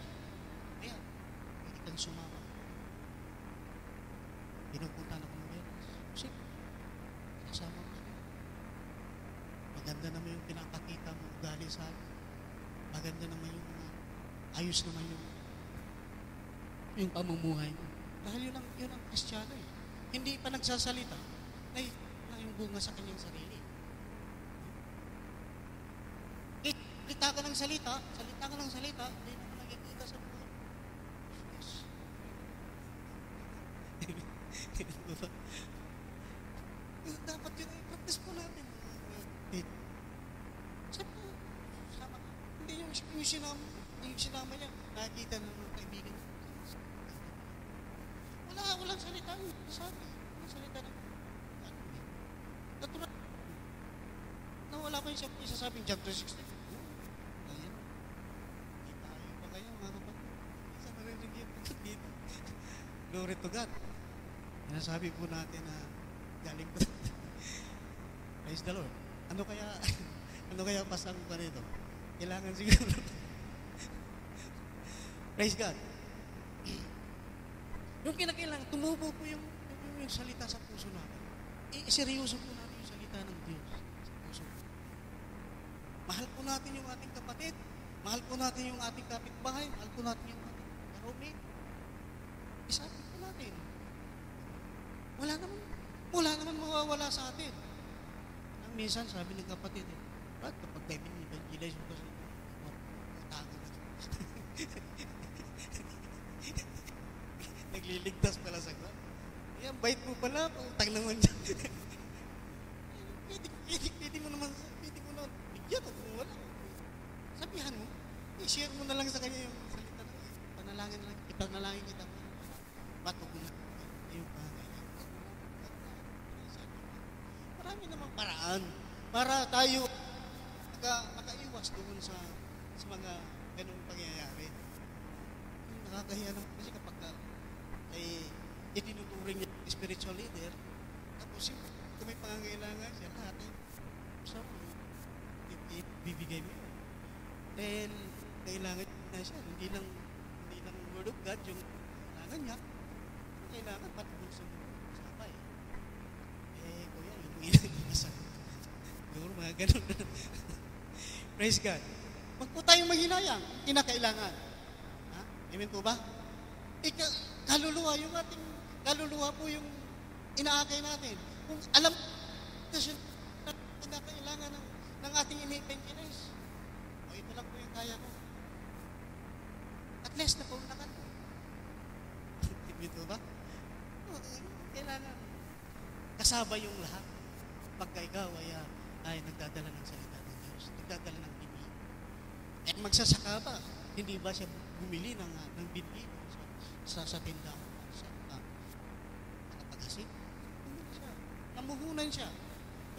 Kaya, hindi kang sumama. Pinupunta na kong Biyernes. Kasi, kasama mo. Maganda naman yung pinapakita mo ugali sa akin. Maganda naman yung ayos naman yung pamumuhay mo. Dahil yun ang Kristiyano eh. Hindi pa nagsasalita na yung bunga sa kanyang sarili. Salita ka ng salita, hindi naman nagkikita sa buhay. Yes. Dapat yun ay practice po natin. Sama ka. Hindi yung sinama niya, nakikita ng mga kaibigan. Walang salita yun. Walang salita na. Natural. Nawala pa yung isasabing chapter 16. Glory to God. Sinasabi po natin na galing po. Praise the Lord. Ano kaya pasang pa nito? Kailangan siguro. Praise God. Yung kinakailangan, tumubo po yung salita sa puso natin. Seryoso po natin yung salita ng Diyos sa puso. Mahal po natin yung ating kapatid. Mahal po natin yung ating kapitbahay. Mahal po natin yung ating karumi. Isabi po natin. Wala naman mawawala sa atin. Ang minsan, sabi ng kapatid, ba't kapag tayo binibangilize mo kasi matago na. Nagliligtas pala sa God. Yan, bait mo pala, utang naman dyan. Pwede mo naman, bigyan o kung wala. Sabihan mo, i-share mo na lang sa kanya yung salita na ipanalangin kita. Batog na yung pangailangan. Marami namang paraan para tayo makaiwas doon sa mga ganung pangyayari. Nakakahiya naman kasi kapag itinuturing niya spiritual leader, tapos kung may pangangailangan siya, lahat bibigay mo yun. Dahil kailangan na siya, hindi lang word of God yung kailangan niya. Kailangan patungkol sa sabay. Kuya, yun ang siguro mga ganun. Praise God. Wag po tayong maghinayang, kinakailangan. Ha? Amen po ba? Kaluluwa po yung inaakay natin. Kung alam na siya na kinakailangan ng ating ini-evangelize, ito lang po yung kaya ko. At least na po nakan po. Amen po ba? Kailangan kasaba yung lahat. Pagka ikaw ay nagdadala ng salita ng Diyos, nagdadala ng bibig. At magsasaka ba? Hindi ba siya bumili ng bibig sa tindahan? Sa pag-asik? Hindi siya. Namuhunan siya.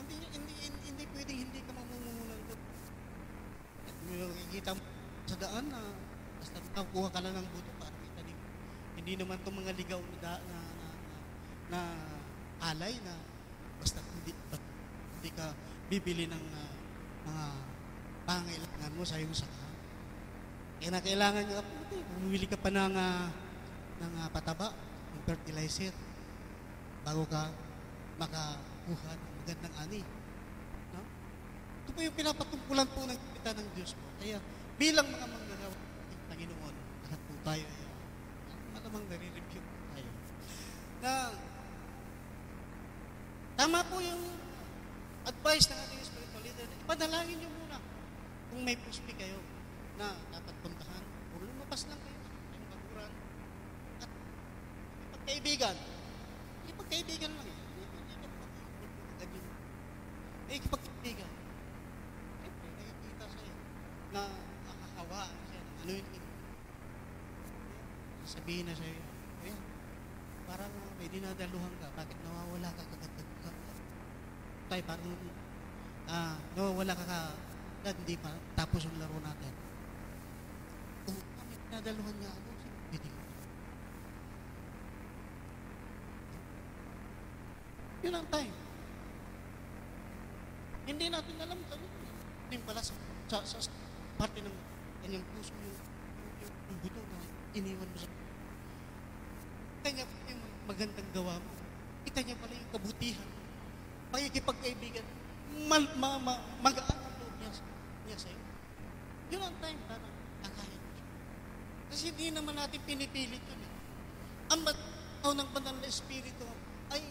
Hindi pwedeng hindi ka mamumuhunan doon. makikita mo sa daan na basta nakuha ka lang ng buto para itanim. Hindi naman itong mga ligaw na alay na basta hindi ka bibili ng mga pangailangan mo sa iyong saka. Kaya na kailangan nyo, bumili ka pa ng pataba, ng fertilizer, bago ka makakuha ng magandang ani. No? Ito po yung pinapatungkulan po ng kita ng Diyos po. Kaya bilang mga manggagawa ng Panginoon, lahat po tayo ay malamang nare-review po tayo. Na tama po yung advice ng ating spiritual leader. Ipanalangin nyo muna kung may puspi kayo na dapat puntahan. Kung lumapas lang kayo sa inyong baguran at ipagkaibigan. Ipagkaibigan lang. Ipagkaibigan. Siyempre, nakikita sa'yo na nakakawaan siya ng anointing. Sabihin na sa'yo, ayan, parang may dinadaluhan ka. Bakit nawawala ka kagad? Tayo, parang nawawala ka hindi pa tapos ang laro natin. Kung may dinadaluhan niya ako, hindi ko. Yun ang time. Hindi natin alam kami. Hindi pala sa parte ng kanyang puso yung buto na iniwan mo sa kanya yung magandang gawa mo. Kita niya pala yung kabutihan. Pakikipagkaibigan. Magaan ang loob niya sa'yo. Yun ang time para akaya mo siya. Kasi hindi naman natin pinipilit yun. Ang matao ng banal na espiritu ay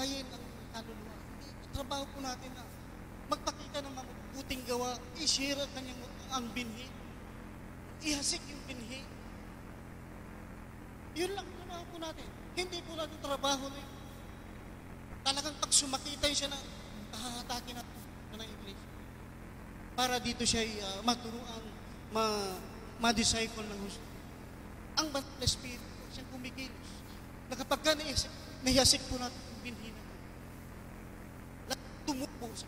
kayin ang kaluluwa. Trabaho po natin na magpakita ng mabuting gawa, i-share ang binhi, ihasik yung binhi. Yun lang trabaho po natin. Hindi po natin trabaho na yun. Talagang pag sumakita siya na hahatakin natin ng English. Para dito siya maturuan, ma-disciple ng gusto. Ang banal na espiritu, siyang kumikilos. Na kapag ka nahihasik po natin yung binhi na tumupo sa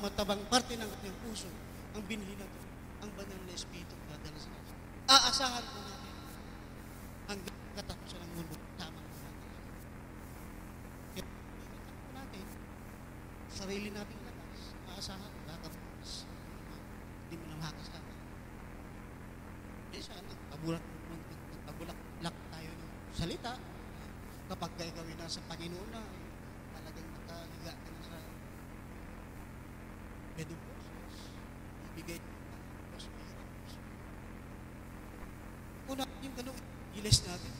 matabang parte ng kanyang puso, ang binhi na ito, ang banal na espiritu dadala sa atin. Aasahan po natin hanggang katapusan ng mundo. Tama po natin. Kaya po natin, sarili nating lakas, aasahan, nakakabukas. Hindi mo na makakasama. Minsan, nagpabulak tayo ng salita. Kapag ikaw ay nasa Panginoon na, talagang nakahiga ka na sa bed of roses, ibigay ng prosperous. Una yung ganun, giles natin.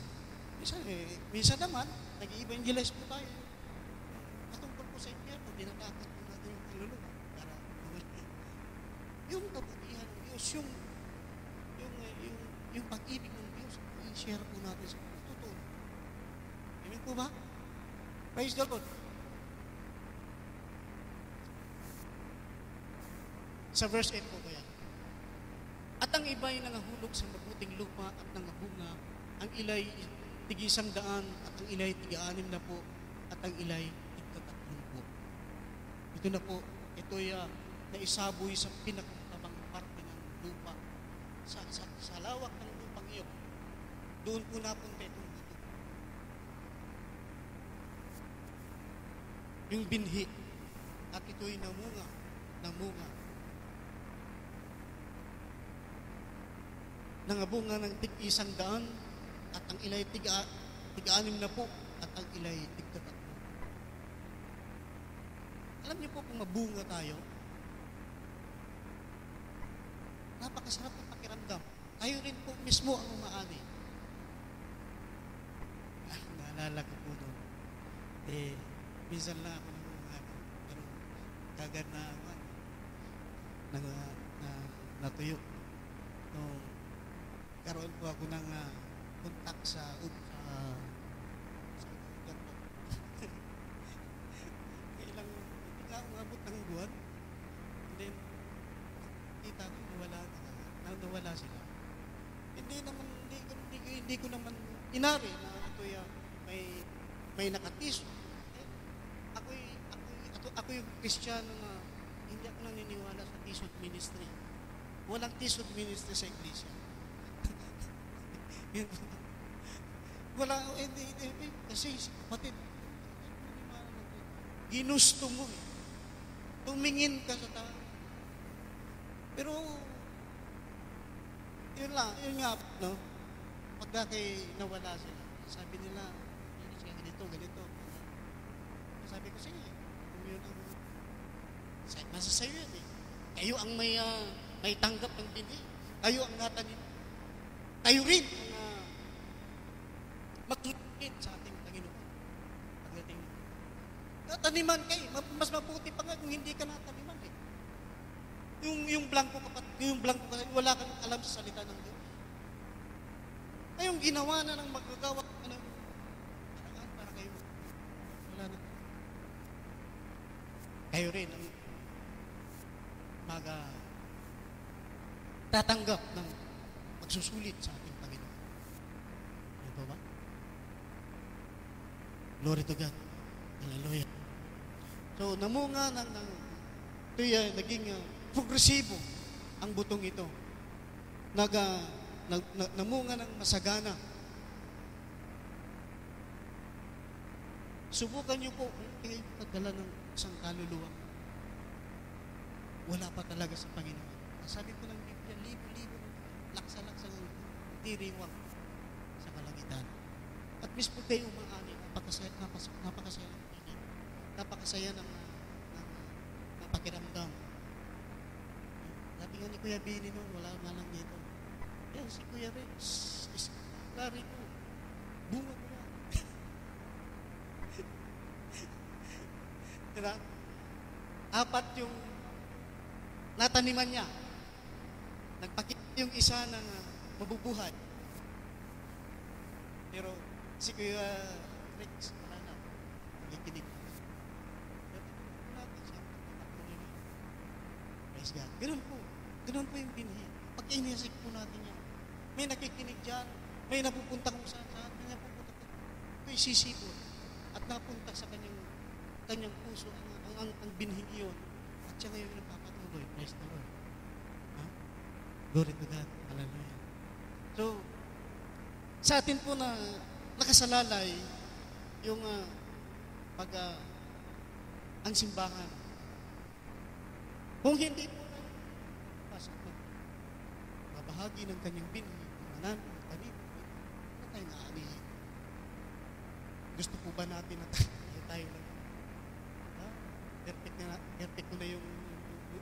Minsan naman, nag-i-evangelize po tayo. Patungkol po sa inyo, dinatakot po natin yung kaluluwa para bumalik. Yung kabutihan ng Diyos, yung pag-ibig ng Diyos, i-share po natin sa totoo. Amen po ba? Praise the Lord. Sa verse 8 po kaya. At ang iba ay nangahulog sa mabuting lupa at nangabunga. Ang ilay tig-100 at ang ilay tig-60 at ang ilay tig-30. Ito na po, ito'y naisaboy sa pinakatabang parte ng lupa. Sa lawak ng lupang iyon, doon po napunta itong buto. Yung binhi, at ito'y namunga. Nangabunga ng tig-100 at ang ilay tig-60 at ang ilay tig-30. Alam niyo po kung mabunga tayo, napakasarap ng pakiramdam. Tayo rin po mismo ang umaani. Naalala ko po noon. Minsan lang ako ng umaani. Pero kagad na natuyo. Karoon po ako ng kontak sa ilang hindi nga umabot ng buwan. And then kita ko nawala sila. Hindi ko naman inari na ito may nakatisyo. Ako yung Kristiyano na hindi ako naniniwala sa tisod ministry. Walang tissue ministry sa iglesia. Wala, kasi kapatid, ginusto mo eh. Tumingin ka sa tao. Pero, yun nga, no? Pagka nawala sila, sabi nila, ganito. Sabi ko, sige, kung yun ang, nasa sayo yun eh. Kayo ang may tanggap ng bini. Kayo ang natanim. Kayo rin ang matutulid sa ating Panginoon. Pagdating nataniman kayo, mas mabuti pa nga kung hindi ka nataniman eh. Yung blanco kasi wala kang alam sa salita ng Diyos. Kayong ginawa na ng magagawa ka ng paraan para kayo. Wala na. Kayo rin ang tatanggap ng magsusulit sa ating Panginoon. Ano po ba? Glory to God. Hallelujah. So, namunga naging progresibo ang butong ito. Namunga ng masagana. Subukan niyo po ang pagdala ng isang kaluluwa. Wala pa talaga sa Panginoon. Sabi ko ng Biblia, libo-libo, laksa-laksa ng diriwang sa kalangitan. At mismo kayo umaani, napakasaya ng piling. Napakasaya ng pakiramdam. Sabi nga ni Kuya Bini noon, wala nga lang dito. Yan, si Kuya Rex, lari ko, bunga ko yan. Diba? 4 yung nataniman niya. Nagpakita yung isa ng mabubuhay. Pero si Kuya Rex, wala na. Nakikinig. Praise God. Ganun po yung binhi. Pag inisip po natin yan, may nakikinig dyan, may napupunta kung saan, may napupunta ko. Ito'y sisipon. At napunta sa kanyang puso, ang binhi iyon. At siya ngayon nagpapatuloy. Praise the Lord. Glory to God. Hallelujah. So, sa atin po na nakasalalay yung ang simbahan. Kung hindi po mabahagi ng kanyang binhi, manan, tanim, na tayo naalihin. Gusto po ba natin na tayo lang? Perfect ko na yung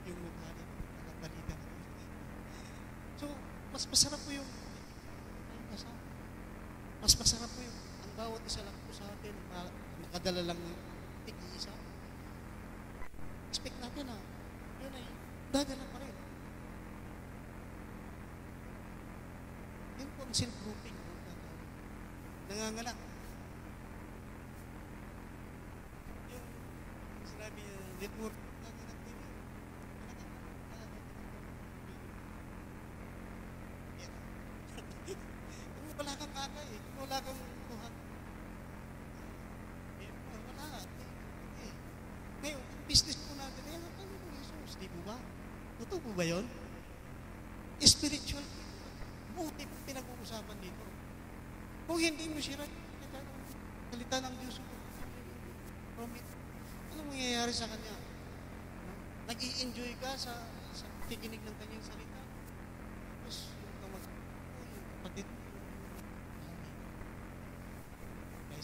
mukha niya. Nakabalikan. So, mas masarap po yung mas masarap po yung ang bawat isa lang po sa atin nakadala lang ng tig-isa. Expect natin na yun ay dadala pa rin. Yun po ang self-grouping. Nanganganak. Yung sinabi network, nanganganak din yun. Wala kang kakay eh. Wala kang tuhan. Wala. Ngayon, business po natin, ang Panginoon Jesus, di po ba? Totoo po ba yun? Spiritual. Buti po pinag-uusapan dito. Kung hindi mo siya salita ng Diyos mo, anong mangyayari sa Kanya? Nag-i-enjoy ka sa tikinig ng Kanyang salita. Tapos, yung kapatid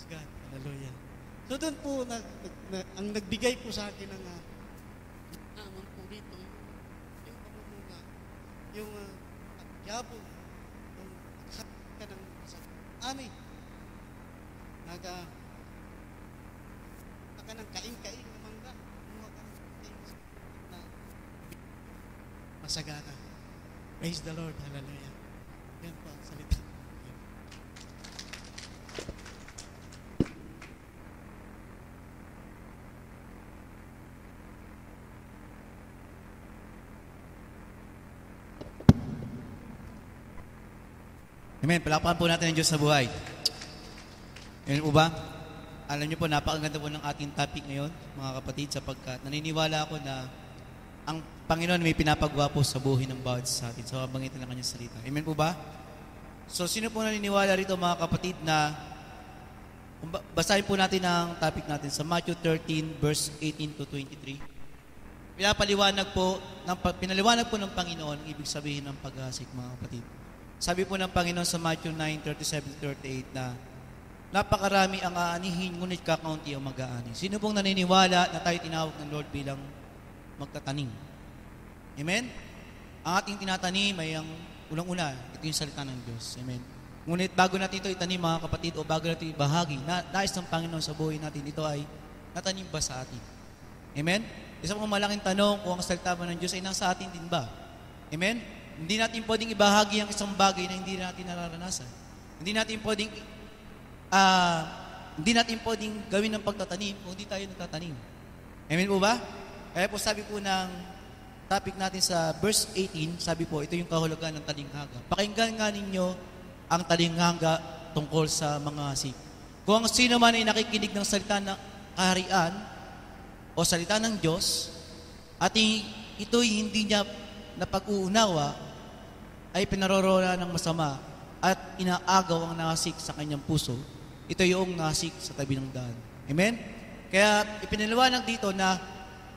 God. Hallelujah. So doon po, ang nagbigay po sa akin ng naman po dito, yung pamumuga, yung pagyabong, yung ka ng ani, naka ng kaing-kaing na mangga, na masagana. Praise the Lord. Hallelujah. Yan po ang salita. Amen. Palakpakan po natin ang Diyos sa buhay. Ngayon po ba? Alam niyo po, napakaganda po ng ating topic ngayon, mga kapatid, sapagkat naniniwala ako na ang Panginoon may pinapagwapo sa buhay ng bawat sa atin sa pagitan ng kanyang salita. Amen po ba? So, sino po naniniwala rito mga kapatid na basahin po natin ang topic natin sa Matthew 13 verse 18 to 23. Pinaliwanag po ng Panginoon ang ibig sabihin ng pag-asik mga kapatid. Sabi po ng Panginoon sa Matthew 9:37-38 na napakarami ang aanihin, ngunit kakaunti ang mag-aani. Sino pong naniniwala na tayo tinawag ng Lord bilang magtatanim? Amen? Ang ating tinatanim ay ang unang-una, ito yung salita ng Diyos. Amen? Ngunit bago natin ito itanim mga kapatid o bago natin ibahagi, nais ng Panginoon sa buhay natin, ito ay natanim ba sa atin? Amen? Isang malaking tanong kung ang salita ba ng Diyos ay nasa atin din ba? Amen? Hindi natin pwedeng ibahagi ang isang bagay na hindi natin nararanasan. Hindi natin pwedeng gawin ng pagtatanim kung hindi tayo nagtatanim. Amen po ba? Kaya po sabi po ng topic natin sa verse 18, sabi po, ito yung kahulugan ng talinghaga. Pakinggan nga ninyo ang talinghaga tungkol sa mga asik. Kung ang sino man ay nakikinig ng salita ng kaharian o salita ng Diyos at ito'y hindi niya napag-uunawa, ay pinaroroonan ng masama at inaagaw ang nasik sa kanyang puso, ito yung nasik sa tabi ng daan. Amen? Kaya ipinaliwanag dito na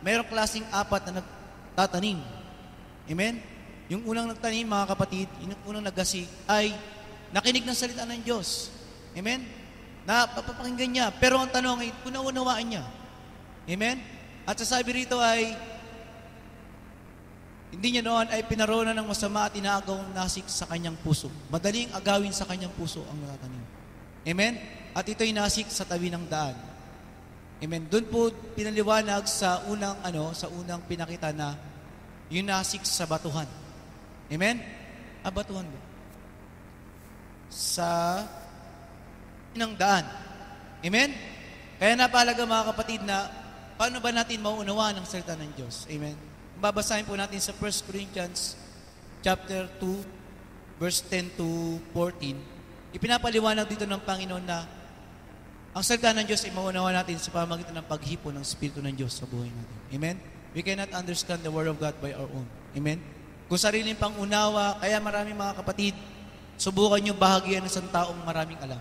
mayroong klaseng apat na nagtatanim. Amen? Yung unang nagtanim, mga kapatid, yung unang nagasik ay nakinig ng salita ng Diyos. Amen? Napapakinggan niya. Pero ang tanong ay, kung naunawaan niya. Amen? At sasabi rito ay, hindi niya noon ay pinarona ng masama at inaagaw ang nasik sa kanyang puso. Madaling agawin sa kanyang puso ang natatanim. Amen? At ito'y nasik sa tabi ng daan. Amen? Doon po pinaliwanag sa unang pinakita na yung nasik sa batuhan. Amen? Batuhan ba? Sa ng daan. Amen? Kaya napahalaga mga kapatid na paano ba natin mauunawaan ang salita ng Diyos? Amen? Babasahin po natin sa 1 Corinthians chapter 2 verse 10 to 14. Ipinapaliwanag dito ng Panginoon na ang salita ng Diyos ay maunawa natin sa pamamagitan ng paghipon ng Espiritu ng Diyos sa buhay natin. Amen? We cannot understand the Word of God by our own. Amen? Kung sariling pangunawa, kaya maraming mga kapatid, subukan nyo bahagian ng isang taong maraming alam.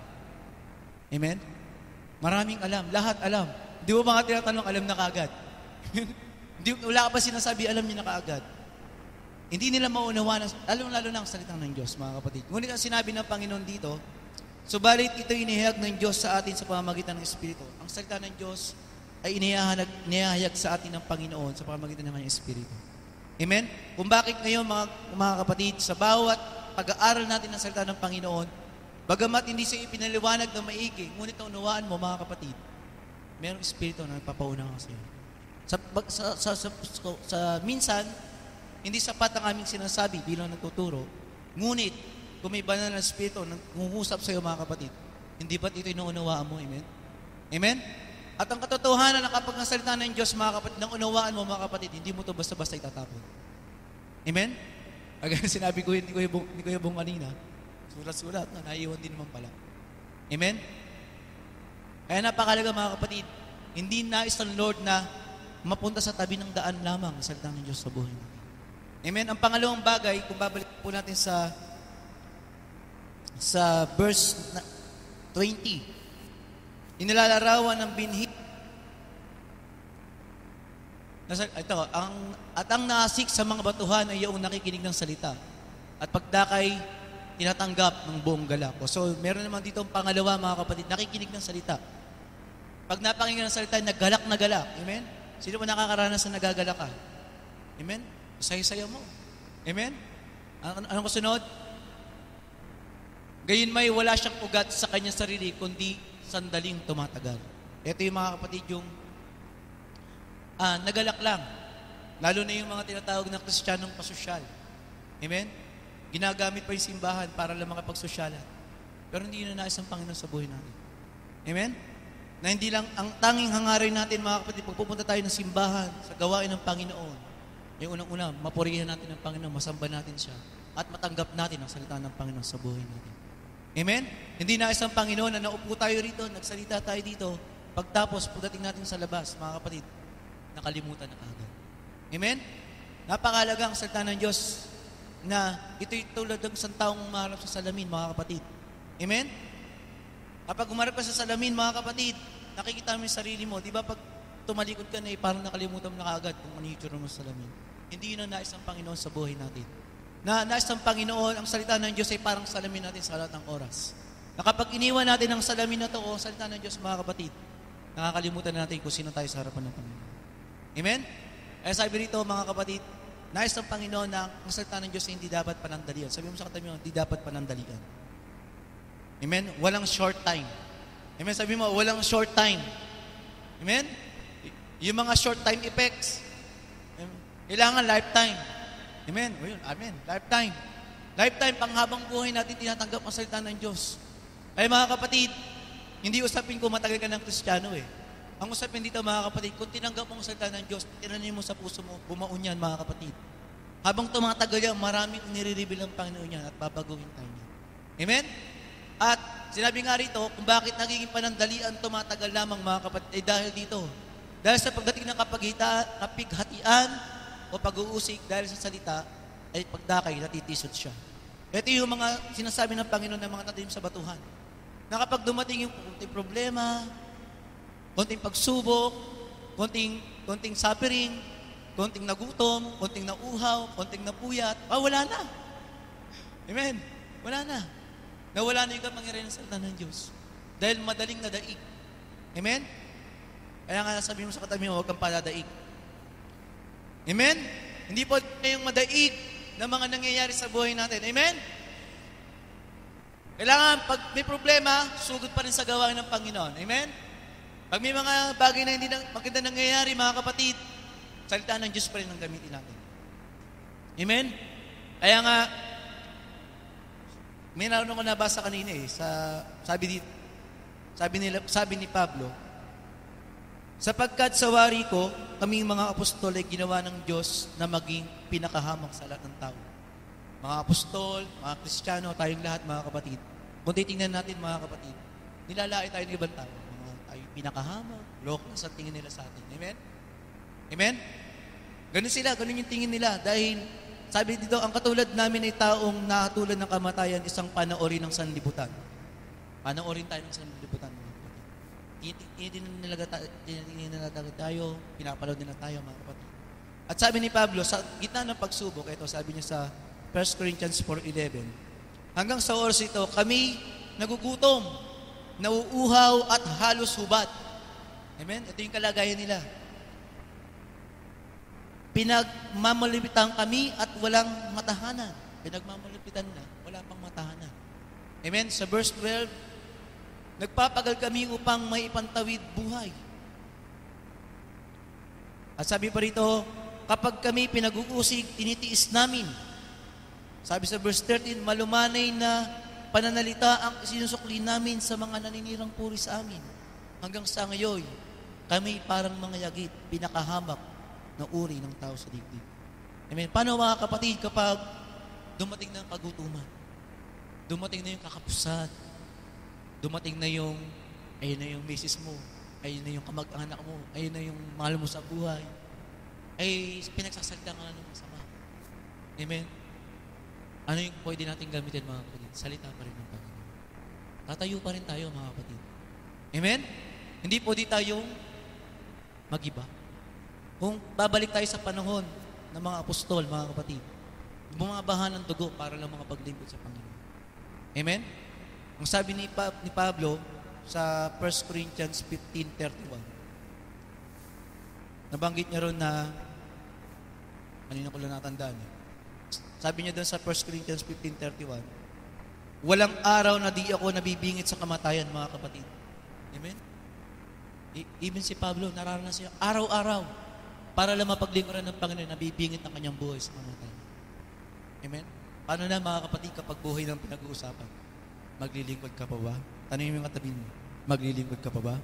Amen? Maraming alam. Lahat alam. Di ba mga tinatanong, alam na kaagad? Wala ka pa sinasabi, alam niyo na kaagad. Hindi nila maunawa, lalo na ang salitang ng Diyos, mga kapatid. Ngunit ang sinabi ng Panginoon dito, subalit ito inihayag ng Diyos sa atin sa pamamagitan ng Espiritu. Ang salita ng Diyos ay inihayag sa atin ng Panginoon sa pamamagitan ng kanyang Espiritu. Amen? Kung bakit ngayon, mga kapatid, sa bawat pag-aaral natin ng salita ng Panginoon, bagamat hindi siya ipinaliwanag ng maigi, ngunit naunawaan mo, mga kapatid, mayroong Espiritu na nagpapaunawa sa iyo. Minsan, hindi sapat ang aming sinasabi bilang nagtuturo. Ngunit, kung may banal na Espiritu na nangungusap sa iyo, mga kapatid, hindi ba't ito'y naunawaan mo? Amen? Amen? At ang katotohanan na kapag nasalita ng Diyos, mga kapatid, nang unawaan mo, mga kapatid, hindi mo ito basta-basta itatapon. Amen? Agad sinabi ko ni Kuya Bong kanina, sulat-sulat na, naiiwan din naman pala. Amen? Kaya napakalaga, mga kapatid, hindi nais ng Lord na mapunta sa tabi ng daan lamang ang salita ng Diyos sa buhay natin. Amen? Ang pangalawang bagay, kung babalik po natin sa verse 20, inilalarawan ng binhi. At ang nasik sa mga batuhan ay yung nakikinig ng salita. At pagdakay, tinatanggap ng buong galak. So, meron naman dito ang pangalawa, mga kapatid, nakikinig ng salita. Pag napakinggan ng salita, naggalak na galak. Amen? Sino ba nakakaranas na nagagalak ka? Amen? Sayo-sayo mo. Amen? Anong kasunod? Gayon may wala siyang ugat sa kanyang sarili, kundi sandaling tumatagal. Ito yung mga kapatid yung nagalak lang. Lalo na yung mga tinatawag na Kristiyanong pasosyal. Amen? Ginagamit pa yung simbahan para lang makapagsosyalan. Pero hindi yun na nais ang Panginoon sa buhay natin. Amen? Na hindi lang ang tanging hangarin natin, mga kapatid, pag pupunta tayo ng simbahan sa gawain ng Panginoon, yung unang-una, mapurihan natin ng Panginoon, masamba natin siya, at matanggap natin ang salita ng Panginoon sa buhay natin. Amen? Hindi na isang Panginoon na naupo tayo rito, nagsalita tayo dito, pagtapos, pagdating natin sa labas, mga kapatid, nakalimutan na kaagad. Amen? Napakahalaga ang salita ng Diyos na ito'y tulad ng isang taong umarap sa salamin, mga kapatid. Amen? Kapag umarap ka sa salamin, mga kapatid, nakikita mo yung sarili mo. Di ba pag tumalikod ka na, parang nakalimutan mo na kaagad kung ano yung itsura mo sa salamin. Hindi yun ang nais ng Panginoon sa buhay natin. Nais ng Panginoon, ang salita ng Diyos ay parang salamin natin sa lahat ng oras. Na kapag iniwan natin ang salamin na ito o salita ng Diyos, mga kapatid, nakakalimutan natin kung sino tayo sa harapan ng Panginoon. Amen? Kaya sabi rito, mga kapatid, nais ng Panginoon na ang salita ng Diyos ay hindi dapat panandalian. Sabi mo sa katabi mo, hindi dapat panandalian. Amen? Walang short time. Amen? Sabi mo, walang short time. Amen? Yung mga short time effects, kailangan lifetime. Amen? O yun, amen. Lifetime. Lifetime, panghabang buhay natin tinatanggap ang salita ng Diyos. Ay mga kapatid, hindi usapin ko matagal ka ng Kristiyano eh. Ang usapin dito mga kapatid, kung tinanggap mo ang salita ng Diyos, tinanin mo sa puso mo, bumaon yan mga kapatid. Habang tumatagal yan, maraming nire-reveal ang Panginoon yan at babaguhin tayo niya. Amen? At sinabi nga rito, kung bakit nagiging panandalian tumatagal lamang mga kapatid, ay dahil dito. Dahil sa pagdating ng kapighatian o pag-uusik dahil sa salita, ay pagdakay, natitisod siya. Ito yung mga sinasabi ng Panginoon ng mga tatim sa batuhan. Na kapag dumating yung konting problema, konting pagsubok, konting suffering, konting nagutom, konting nauhaw, konting napuyat, wala na. Amen? Wala na. Nawala na yung kapangyarihan ng salita ng Diyos. Dahil madaling nadaig. Amen? Kaya nga sabi mo sa katabi mo, huwag kang paladaig. Amen? Hindi po kayong madaig na mga nangyayari sa buhay natin. Amen? Kailangan, pag may problema, sugod pa rin sa gawain ng Panginoon. Amen? Pag may mga bagay na hindi maganda nangyayari, mga kapatid, salita ng Diyos pa rin ang gamitin natin. Amen? Kaya nga, may naroon ko nabasa kanina eh, sabi ni Pablo, sapagkat sa wari ko, kaming mga apostol ay ginawa ng Diyos na maging pinakahamak sa lahat ng tao. Mga apostol, mga Kristiyano, tayong lahat mga kapatid. Kung titingnan natin mga kapatid, nilalait tayo ng ibang tao. Tayo pinakahamak, lokas at tingin nila sa atin. Amen? Amen? Ganun sila, ganun yung tingin nila. Dahil, sabi dito, ang katulad namin ay taong natulad ng kamatayan, isang panoorin ng sanlibutan. Panoorin tayo ng sanlibutan. Tinitingin nila tayo, pinapalood nila tayo, mga kapatid. At sabi ni Pablo, sa gitna ng pagsubok, ito sabi niya sa 1 Corinthians 4:11, hanggang sa oras ito, kami nagugutom, nauuhaw at halos hubad. Amen? Ito yung kalagayan nila. Pinagmamalipitan kami at walang matahanan. Pinagmamalipitan na, wala pang matahanan. Amen? Sa verse 12, nagpapagal kami upang may ipantawid buhay. At sabi pa rito, kapag kami pinag-uusig, tinitiis namin. Sabi sa verse 13, malumanay na pananalita ang sinusukli namin sa mga naninirang puri sa amin. Hanggang sa ngayon, kami parang mga yagit, pinakahamak na uri ng tao sa digdig. Amen. Paano mga kapatid kapag dumating na ang kagutuman? Dumating na yung kakapusan. Dumating na yung, ayun na yung misis mo, ayun na yung kamag-anak mo, ayun na yung mahal mo sa buhay, ay pinagsasalita ka na ng masama. Amen? Ano yung pwede natin gamitin mga kapatid? Salita pa rin ng Panginoon. Tatayo pa rin tayo mga kapatid. Amen? Hindi pwede tayong mag-iba. Kung babalik tayo sa panahon ng mga apostol, mga kapatid, bumabahan ng dugo para lang mga paglingkod sa Panginoon. Amen? Ang sabi ni Pablo sa 1 Corinthians 15:31, nabanggit niya ron na, kanina ko lang natandaan eh. Sabi niya doon sa 1 Corinthians 15:31, walang araw na di ako nabibingit sa kamatayan, mga kapatid. Amen? Even si Pablo, nararanas siya araw-araw para lang mapaglingkuran ng Panginoon, nabibingit ang kanyang buhay sa kamatayan. Amen? Paano na mga kapatid kapag buhay ng pinag-uusapan? Maglilingkod ka pa ba? Tanungin mo yung katabi mo, maglilingkod ka pa ba?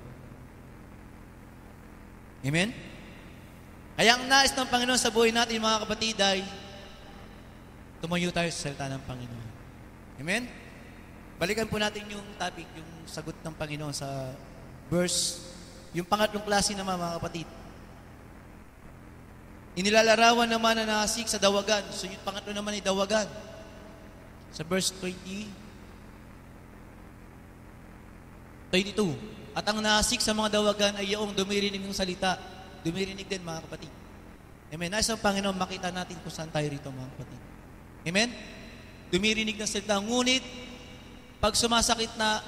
Amen? Kaya ang nais ng Panginoon sa buhay natin, mga kapatid, ay tumayo tayo sa salita ng Panginoon. Amen? Balikan po natin yung topic, yung sagot ng Panginoon sa verse, yung pangatlong klase naman, mga kapatid. Inilalarawan naman na nasik sa dawagan. So yung pangatlo naman ay dawagan. Sa verse 22. At ang nasik sa mga dawagan ay yung dumirinig ng salita. Dumirinig din, mga kapatid. Amen. Nais ang Panginoon, makita natin kung saan tayo rito, mga kapatid. Amen? Dumirinig ng salita. Ngunit, pag sumasakit na,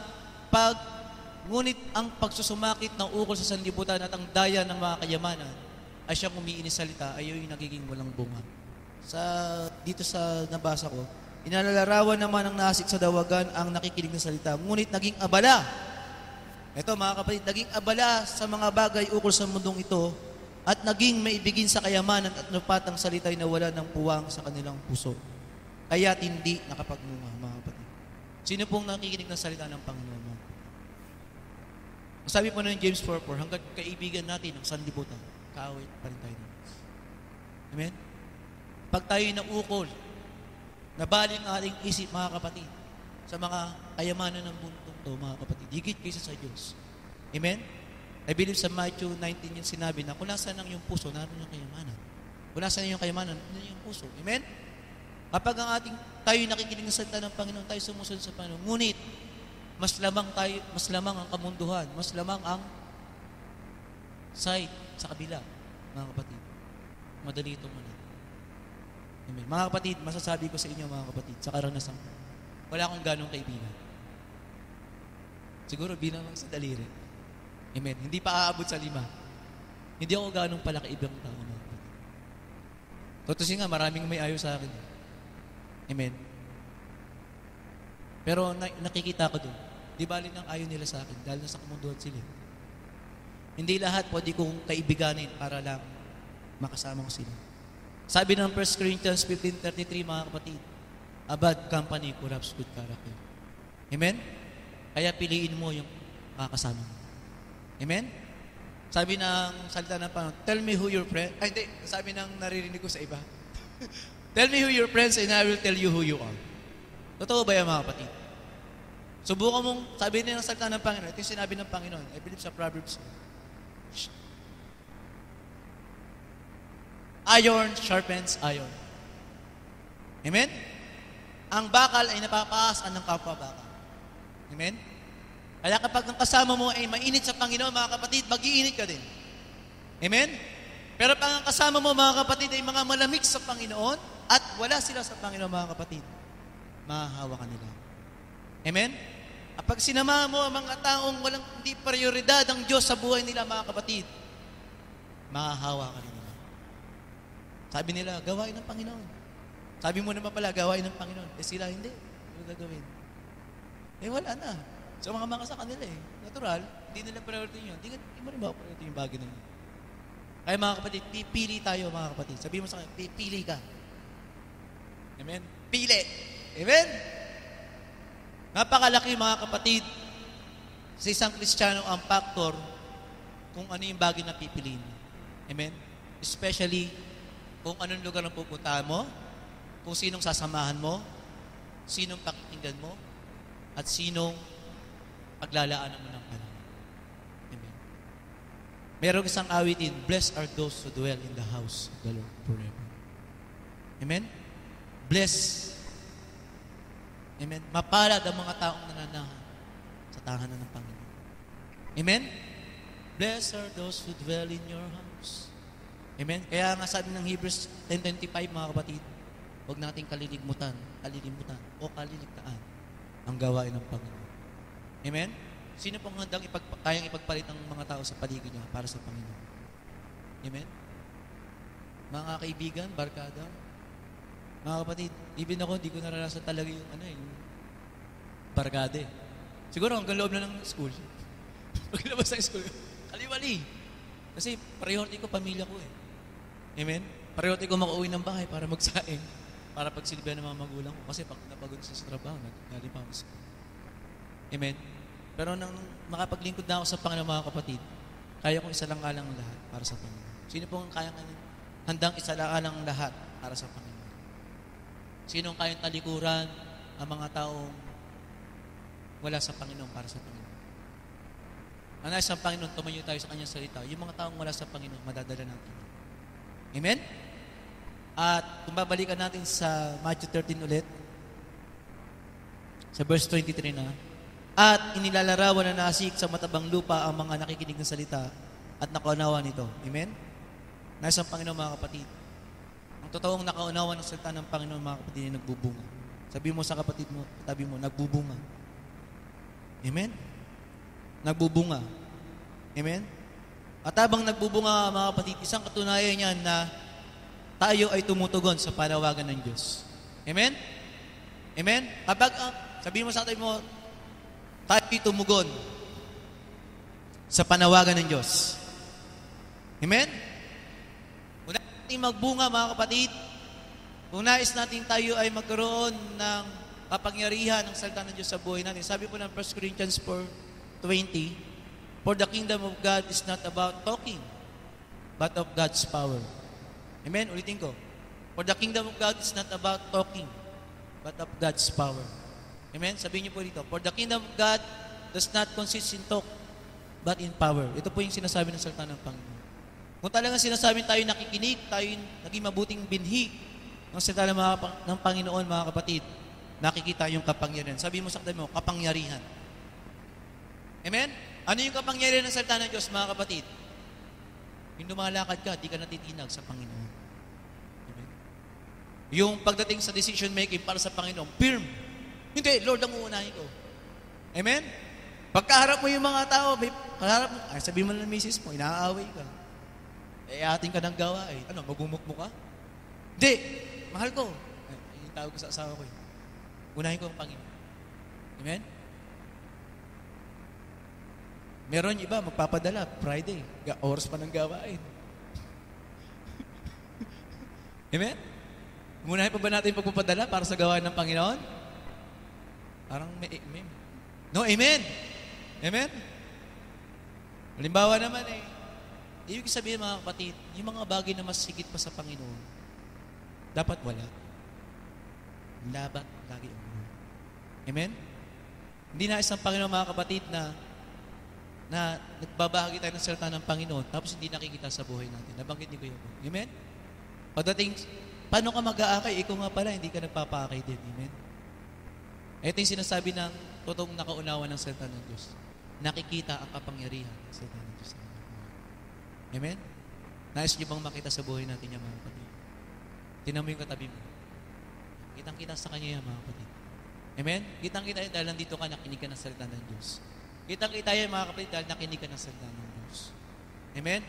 ngunit ang pagsusumakit ng ukol sa sanlibutan at ang daya ng mga kayamanan ay siyang umiinis salita, ay yung nagiging walang bunga. Dito sa nabasa ko, inalalarawan naman ng nasik sa dawagan ang nakikinig ng salita. Ngunit naging abala. Ito, mga kapatid, naging abala sa mga bagay ukol sa mundong ito at naging maibigin sa kayamanan at napatang salita'y nawala ng puwang sa kanilang puso. Kaya't hindi nakapagmunga, mga kapatid. Sino pong nakikinig ng salita ng Panginoon? Sabi po ng James 4:4, hanggat kaibigan natin ang sanlibutan, kaaway pa rin tayo. Amen? Pag tayo naukol, nabaling ang ating isip, mga kapatid, sa mga kayamanan ng mundo to, mga kapatid, higit kaysa sa Diyos. Amen? I believe sa Matthew 19 yung sinabi na kung nasaan ang iyong puso, naroon yung kayamanan. Kung nasaan yung kayamanan, naroon yung puso. Amen? Kapag tayo nakikinig ng salita ng Panginoon, tayo sumusunod sa Panginoon. Ngunit, mas lamang ang kamunduhan, mas lamang ang sight sa kabila, mga kapatid. Madali itong manang. Amen. Mga kapatid, masasabi ko sa inyo, mga kapatid, sa karanasan ko, wala akong ganong kaibigan. Siguro bilang lang sa daliri. Amen. Hindi pa aabot sa 5. Hindi ako ganong pala kaibang tao, mga kapatid. Tutusin nga, maraming may ayaw sa akin. Amen. Pero nakikita ko doon, di bali nang ayaw nila sa akin dahil nasa kamunduhan sila. Hindi lahat pwede kong kaibiganin para lang makasama ko sila. Sabi ng 1 Corinthians 15:33, mga kapatid, a bad company corrupts good character. Amen? Kaya piliin mo yung makakasama mo. Amen? Sabi ng salita ng Panginoon, tell me who your friend... Ay, hindi. Sabi ng naririnig ko sa iba. Tell me who your friends and I will tell you who you are. Totoo ba yan, mga kapatid? Subukan mong, sabi nila ng salita ng Panginoon, ito yung sinabi ng Panginoon, I believe sa Proverbs. Iron sharpens iron. Amen? Ang bakal ay napapaasan ng kapwa-bakal. Amen? Kaya kapag ang kasama mo ay mainit sa Panginoon, mga kapatid, mag-iinit ka din. Amen? Pero pag ang kasama mo, mga kapatid, ay mga malamig sa Panginoon at wala sila sa Panginoon, mga kapatid, mahahawa ka nila. Amen? At pag sinama mo ang mga taong walang hindi prioridad ang Diyos sa buhay nila, mga kapatid, mahahawa ka nila. Sabi nila, gawain ng Panginoon. Sabi mo naman pala, gawain ng Panginoon. Eh sila, hindi. Ano gagawin? Eh wala na. So mga sa kanila eh. Natural, hindi nila priority yun. Hindi mo rin ba priority yung bagay na yun? Kaya mga kapatid, pipili tayo, mga kapatid. Sabi mo sa akin, pipili ka. Amen? Pili. Amen? Napakalaki, mga kapatid, sa isang Kristiyano ang factor kung ano yung bagay na pipiliin mo. Amen? Especially kung anong lugar ang pupuntahan mo, kung sinong sasamahan mo, sinong pakikinggan mo, at sinong paglalaanan mo ng panahon. Amen. Merong isang awitin, blessed are those who dwell in the house of the Lord forever. Amen? Bless. Amen? Mapalad ang mga taong nananahan sa tahanan ng Panginoon. Amen? Blessed are those who dwell in your house. Amen? Kaya nga sabi ng Hebrews 10:25, mga kapatid, huwag nating kalilimutan o kaliligtaan ang gawain ng Panginoon. Amen? Sino pong handang kayang ipagpalit ang mga tao sa paligid niya para sa Panginoon? Amen? Mga kaibigan, barkada, mga kapatid, even ako, di ko naranasan talaga yung yung barkada eh. Siguro hanggang loob na ng school. Paglabas ng school, kaliwali. Kasi priority ko, pamilya ko eh. Amen? Priority ko makauwi ng bahay para magsaing, para pagsilbihan ng mga magulang ko. Kasi pag napagod sa trabaho, galing pa ako sa school. Amen? Pero nang makapaglingkod na ako sa Panginoon, mga kapatid, kaya kong isalang-alang lahat para sa Panginoon. Sino pong kayang handang isalang-alang lahat para sa Panginoon? Sino ang kayang talikuran ang mga taong wala sa Panginoon para sa Panginoon? Ang nasa Panginoon, tumayo tayo sa kanyang salita. Yung mga taong wala sa Panginoon, madadala natin. Amen? At kung babalikan natin sa Matthew 13 ulit, sa verse 23 na, at inilalarawan na nasik sa matabang lupa ang mga nakikinig ng salita at nakaunawa nito. Amen? Nasa Panginoon mga kapatid. Ang totoong nakaunawa ng salita ng Panginoon mga kapatid ay nagbubunga. Sabi mo sa kapatid mo, tabi mo, nagbubunga. Amen? Nagbubunga. Amen? At habang nagbubunga mga kapatid, isang katunayan niyan na tayo ay tumutugon sa panawagan ng Diyos. Amen? Amen? Kapag, sabihin mo sa tayo mo, tayo ay tumugon sa panawagan ng Diyos. Amen? Kung nais natin magbunga mga kapatid, kung nais natin tayo ay magkaroon ng kapangyarihan ng salita ng Diyos sa buhay natin, sabi po ng 1 Corinthians 4:20, for the kingdom of God is not about talking, but of God's power. Amen? Ulitin ko. For the kingdom of God is not about talking, but of God's power. Amen? Sabihin niyo po dito, for the kingdom of God does not consist in talk, but in power. Ito po yung sinasabi ng salita ng Panginoon. Kung talagang sinasabi tayo nakikinig, tayo naging mabuting binhi ng salita ng Panginoon, mga kapatid, nakikita yung kapangyarihan. Sabi mo sa katabi mo, kapangyarihan. Amen? Ano yung kapangyarihan ng salita ng Diyos, mga kapatid? Yung lumalakad ka, di ka natitinag sa Panginoon. Amen? Yung pagdating sa decision making para sa Panginoon, firm. Hindi, Lord ang uunahin ko. Amen? Pagkaharap mo yung mga tao, kaharap mo, ay sabi mo ng misis mo, inaaway ka. Ating ka ng gawa eh. Ano, magmumukmo ka? Hindi, mahal ko. Ay, yung tawag ko sa asawa ko eh. Unahin ko ang Panginoon. Amen? Meron iba, magpapadala, Friday, oras pa ng gawain. Amen? Unahin pa ba natin pagpapadala para sa gawain ng Panginoon? Parang may amen. No, amen. Amen? Halimbawa naman eh, ibig sabihin mga kapatid, yung mga bagay na mas higit pa sa Panginoon, dapat wala. Labat lagi ang Panginoon. Amen? Hindi nais ng Panginoon mga kapatid na nagbabahagi tayo ng salita ng Panginoon tapos hindi nakikita sa buhay natin. Nabanggit ni Kuya. Amen? Pagdating, paano ka mag-aakay? Ikaw nga pala, hindi ka nagpapaakay din. Amen? Ito yung sinasabi ng totoong nakaunawa ng salita ng Diyos. Nakikita ang kapangyarihan ng salita ng Diyos. Amen? Nais niyo bang makita sa buhay natin yan, mga kapatid? Tinan mo yung katabi mo. Kitang-kita sa kanya yan, mga kapatid. Amen? Kitang-kita yan dahil nandito ka, nakinig ka ng salita ng Diyos. Kitang-kita yan, mga kapatid, dahil nakinig ka ng salita ng Diyos. Amen?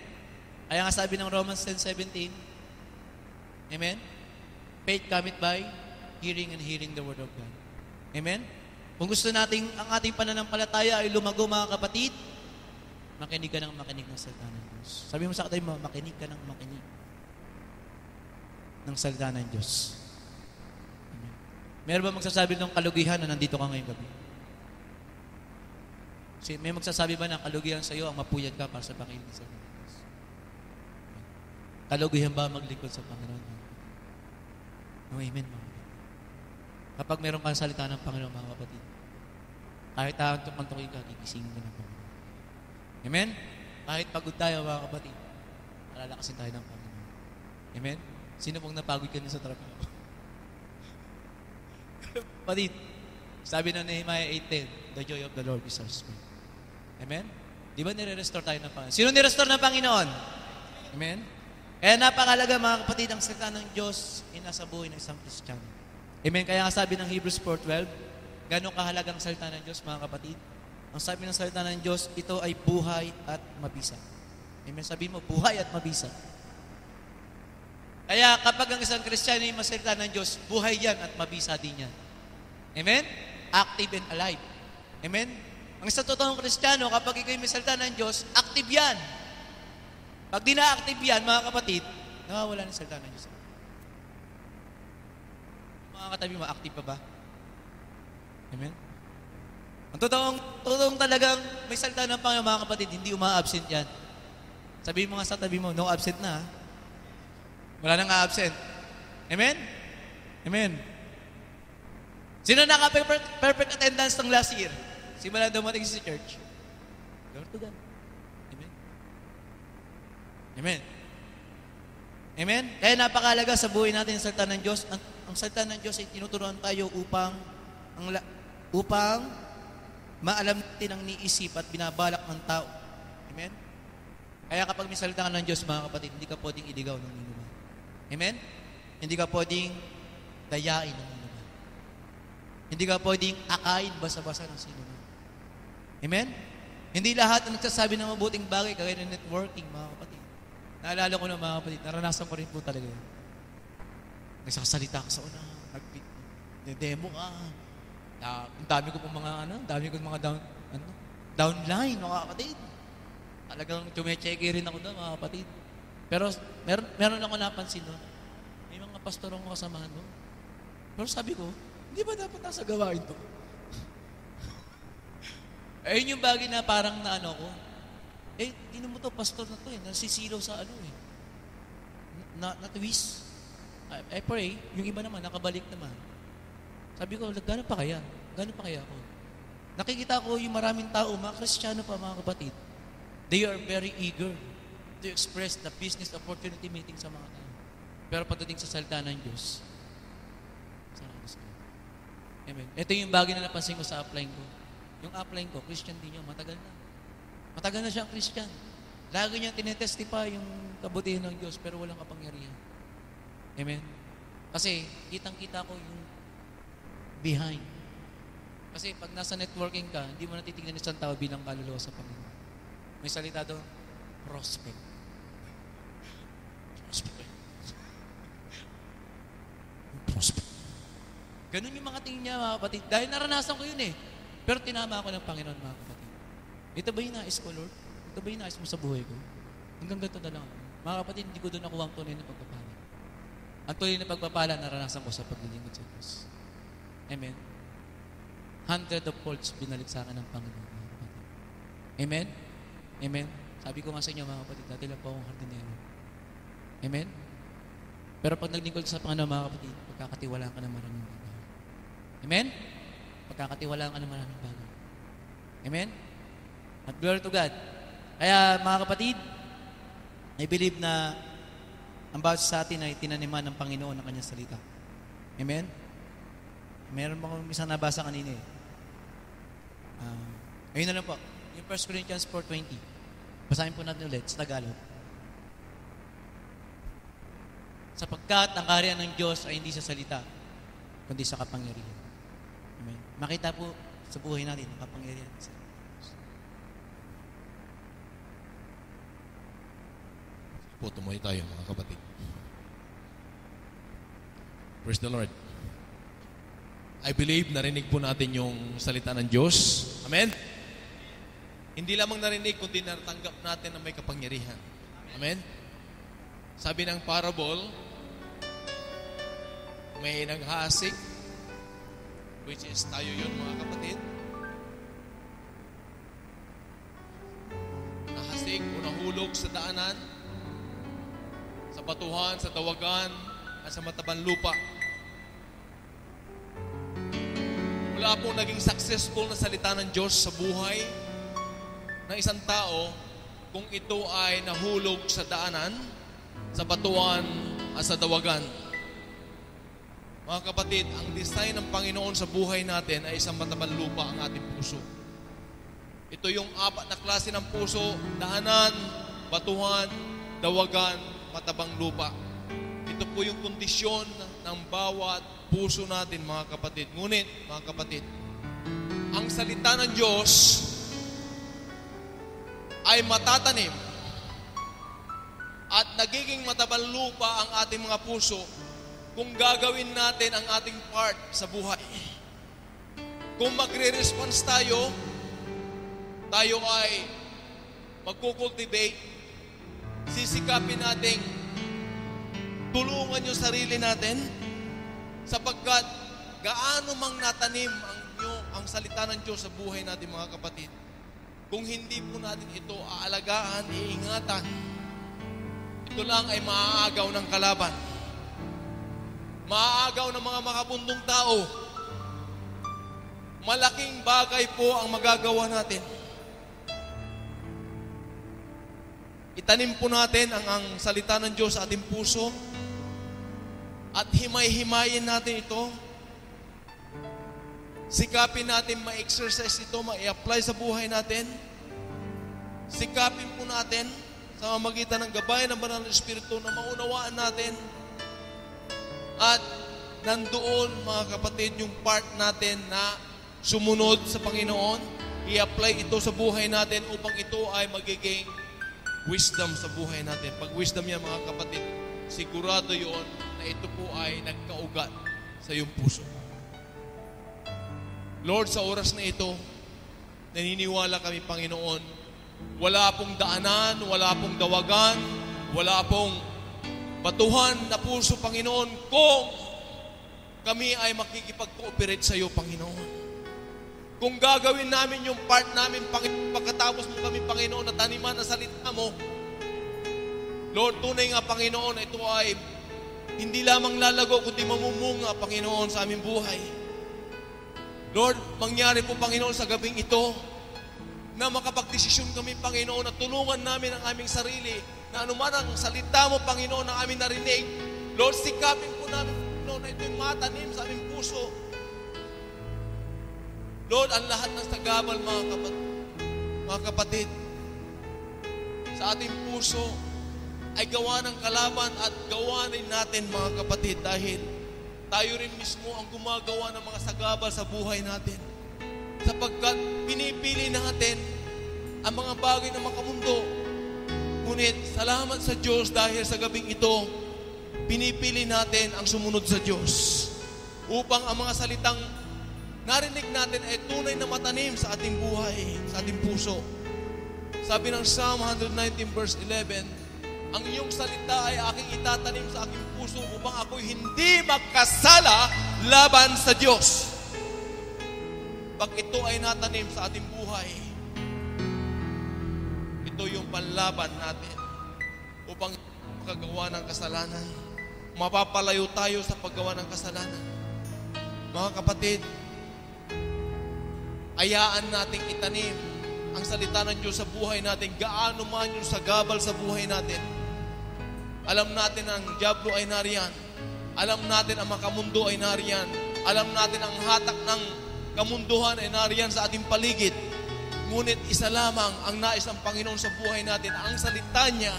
Kaya nga sabi ng Romans 10:17, amen? Faith cometh by hearing and hearing the word of God. Amen? Kung gusto nating ang ating pananampalataya ay lumago, mga kapatid, makinig ka ng makinig ng salita ng Diyos. Sabi mo sa katabi mo, makinig ka ng makinig ng salita ng Diyos. Amen. Meron ba magsasabi ng kalugihan na nandito ka ngayong gabi? May magsasabi ba ng kalugihan sa iyo ang mapuyat ka para sa pakinig sa Diyos? Kalugihan ba maglingkod sa Panginoon? No, amen, mga kapatid. Kapag meron kang salita ng Panginoon, mga kapatid, kahit antok-antokin ka, gigisingin ka ng Panginoon. Amen? Kahit pagod tayo, mga kapatid, malalakasin tayo ng Panginoon. Amen? Sino pong napagod ka sa trabaho? Kapatid, sabi ng Nehemiah 8:10, the joy of the Lord is our strength. Amen? Di ba nire-restore tayo ng Panginoon? Sino nire-restore ng Panginoon? Amen? Kaya napakalaga, mga kapatid, ang salita ng Diyos ay nasa buhay ng isang Kristiyano. Amen? Kaya nga sabi ng Hebrews 4:12, gano'ng kahalagang salita ng Diyos, mga kapatid? Ang sabi ng salita ng Diyos, ito ay buhay at mabisa. Amen? Sabi mo, buhay at mabisa. Kaya kapag ang isang Kristiyano ay masalita ng Diyos, buhay yan at mabisa din yan. Amen? Active and alive. Amen? Ang isang totoong Kristiyano, kapag ikaw ay masalita ng Diyos, active yan. Pag di na-active yan, mga kapatid, nawawala ng salita ng Diyos. Mga katabi mo, active pa ba? Amen? Ang totoong talagang may salita ng Panginoon, mga kapatid, hindi uma-absent yan. Sabihin mo nga sa tabi mo, no absent na. Wala nang absent. Amen? Amen. Sino naka-perfect attendance ng last year? Simula dumating sa church. Lord to God. Amen? Amen. Amen? Kaya napakalaga sa buhay natin ang salita ng Diyos. Ang salita ng Diyos ay tinuturuan tayo upang maalam natin ang niisip at binabalak ng tao. Amen? Kaya kapag may salita ng Diyos, mga kapatid, hindi ka pwedeng iligaw ng inuman. Amen? Hindi ka pwedeng dayain ng inuman. Hindi ka pwedeng akain basa-basa ng sinuman. Amen? Hindi lahat ang nagsasabi ng mabuting bagay kagaya ng networking, mga kapatid. Naalala ko na, mga kapatid, naranasan ko rin po talaga yun. Nagsasalita ka sa una, nag-demo ka. Ang dami ko pong mga downline, mga kapatid. Talagang tume-checky rin ako doon, mga kapatid. Pero meron ako napansin doon. May mga pastor akong kasamahan doon. Pero sabi ko, hindi ba dapat nasa gawain to? Ayun yung bagay na parang ko. Tinan mo to, pastor na to nasisilaw sa na-twist. I pray, yung iba naman, nakabalik naman. Sabi ko, gano'n pa kaya? Gano'n pa kaya ako? Nakikita ko yung maraming tao, mga Kristiyano pa, mga kapatid, they are very eager to express the business opportunity meeting sa mga tao. Pero pagdating sa salita ng Diyos, amen. Ito yung bagay na napansin ko sa upline ko. Yung upline ko, Christian din yun, matagal na. Matagal na siyang Christian. Lagi niyang tinetestify yung kabutihan ng Diyos, pero walang kapangyarihan. Amen? Kasi, kitang-kita ko yung behind. Kasi pag nasa networking ka, hindi mo natitignan isang tao bilang kaluluwa sa Panginoon. May salita doon, prospect. Prospect. Ganun yung mga tingin niya, mga kapatid. Dahil naranasan ko yun Pero tinama ako ng Panginoon, mga kapatid. Ito ba yung nais ko, Lord? Ito ba yung nais mo sa buhay ko? Hanggang ganito na lang ako. Mga kapatid, hindi ko doon nakuha ang tunay na pagpapala. Ang tunay na pagpapala, naranasan ko sa paglilingkod sa Diyos. Amen? 100 of folds binalik sa akin ng Panginoon, mga kapatid. Amen? Amen? Sabi ko nga sa inyo, mga kapatid, dati lang po akong hardinero. Amen? Pero pag naglingkod sa Panginoon, mga kapatid, pagkakatiwalaan ka ng maraming bagay. Amen? Pagkakatiwalaan ka ng maraming bagay. Amen? At glory to God. Kaya, mga kapatid, I believe na ang bawat sa atin ay tinaniman ng Panginoon ng kanyang salita. Amen? Meron ba akong isang nabasa kanina ayun na lang po. Yung 1 Corinthians 4:20. Basahin po natin ulit sa Tagalog. Sapagkat ang kaharian ng Diyos ay hindi sa salita, kundi sa kapangyarihan. Amen. Makita po sa buhay natin ang kapangyarihan sa Diyos. Po, tumuhay tayo, mga kapatid. Praise the Lord. I believe narinig po natin yung salita ng Diyos. Amen? Hindi lamang narinig, kundi natanggap natin na may kapangyarihan. Amen? Sabi ng parable, may naghasik, which is tayo yun, mga kapatid. Nahasik o nahulog sa daanan, sa batuhan, sa dawagan, at sa matabang lupa. Wala pong naging successful na salita ng Diyos sa buhay ng isang tao kung ito ay nahulog sa daanan, sa batuhan, at sa dawagan. Mga kapatid, ang design ng Panginoon sa buhay natin ay isang matabang lupa ang ating puso. Ito yung 4 na klase ng puso: daanan, batuhan, dawagan, matabang lupa. Ito po yung kondisyon ng bawat puso natin, mga kapatid. Ngunit, mga kapatid, ang salita ng Diyos ay matatanim at nagiging matabang lupa ang ating mga puso kung gagawin natin ang ating part sa buhay. Kung magre-response tayo ay magkukultivate, sisikapin nating tulungan yung sarili natin, sapagkat gaano mang natanim ang salita ng Diyos sa buhay natin, mga kapatid, kung hindi po natin ito aalagaan, iingatan, ito lang ay maaagaw ng kalaban. Maaagaw ng mga makabundong tao. Malaking bagay po ang magagawa natin. itanim po natin ang salita ng Diyos sa ating puso at himay-himayin natin ito. Sikapin natin ma-exercise ito, ma-apply sa buhay natin. Sikapin po natin sa mamagitan ng gabay ng Banal na Espiritu na maunawaan natin. At nandoon, mga kapatid, yung part natin na sumunod sa Panginoon, i-apply ito sa buhay natin upang ito ay magiging wisdom sa buhay natin. Pag wisdom yan, mga kapatid, sigurado yun na ito po ay nagkaugat sa iyong puso. Lord, sa oras na ito, naniniwala kami, Panginoon, wala pong daanan, wala pong dawagan, wala pong batuhan na puso, Panginoon, kung kami ay makikipag-cooperate sa iyo, Panginoon. Kung gagawin namin yung part namin, Panginoon, pagkatapos mo kami, Panginoon, na taniman na salita mo, Lord, tunay nga, Panginoon, ito ay hindi lamang lalago, kundi mamumunga, Panginoon, sa aming buhay. Lord, mangyari po, Panginoon, sa gabing ito, na makapagdesisyon kami, Panginoon, na tulungan namin ang aming sarili, na anuman ang salita mo, Panginoon, na aming narinig, Lord, sikapin po namin, Panginoon, na ito'y matanim sa aming puso. Lord, ang lahat ng sagabal, mga kapatid, sa ating puso, ay gawa ng kalaban at gawa rin natin, mga kapatid, dahil tayo rin mismo ang gumagawa ng mga sagabal sa buhay natin. Sapagkat pinipili natin ang mga bagay na makamundo. Ngunit salamat sa Diyos dahil sa gabing ito, pinipili natin ang sumunod sa Diyos upang ang mga salitang narinig natin ay tunay na matanim sa ating buhay, sa ating puso. Sabi ng Psalm 119 verse 11, ang iyong salita ay aking itatanim sa aking puso upang ako'y hindi magkasala laban sa Diyos. Pag ito ay natanim sa ating buhay, ito yung panlaban natin upang makagawa ng kasalanan. Mapapalayo tayo sa paggawa ng kasalanan. Mga kapatid, ayaan nating itanim ang salita ng Diyos sa buhay natin, gaano man yung sagabal sa buhay natin. Alam natin ang dyablo ay nariyan. Alam natin ang makamundo ay nariyan. Alam natin ang hatak ng kamunduhan ay nariyan sa ating paligid. Ngunit isa lamang ang nais ng Panginoon sa buhay natin. Ang salita niya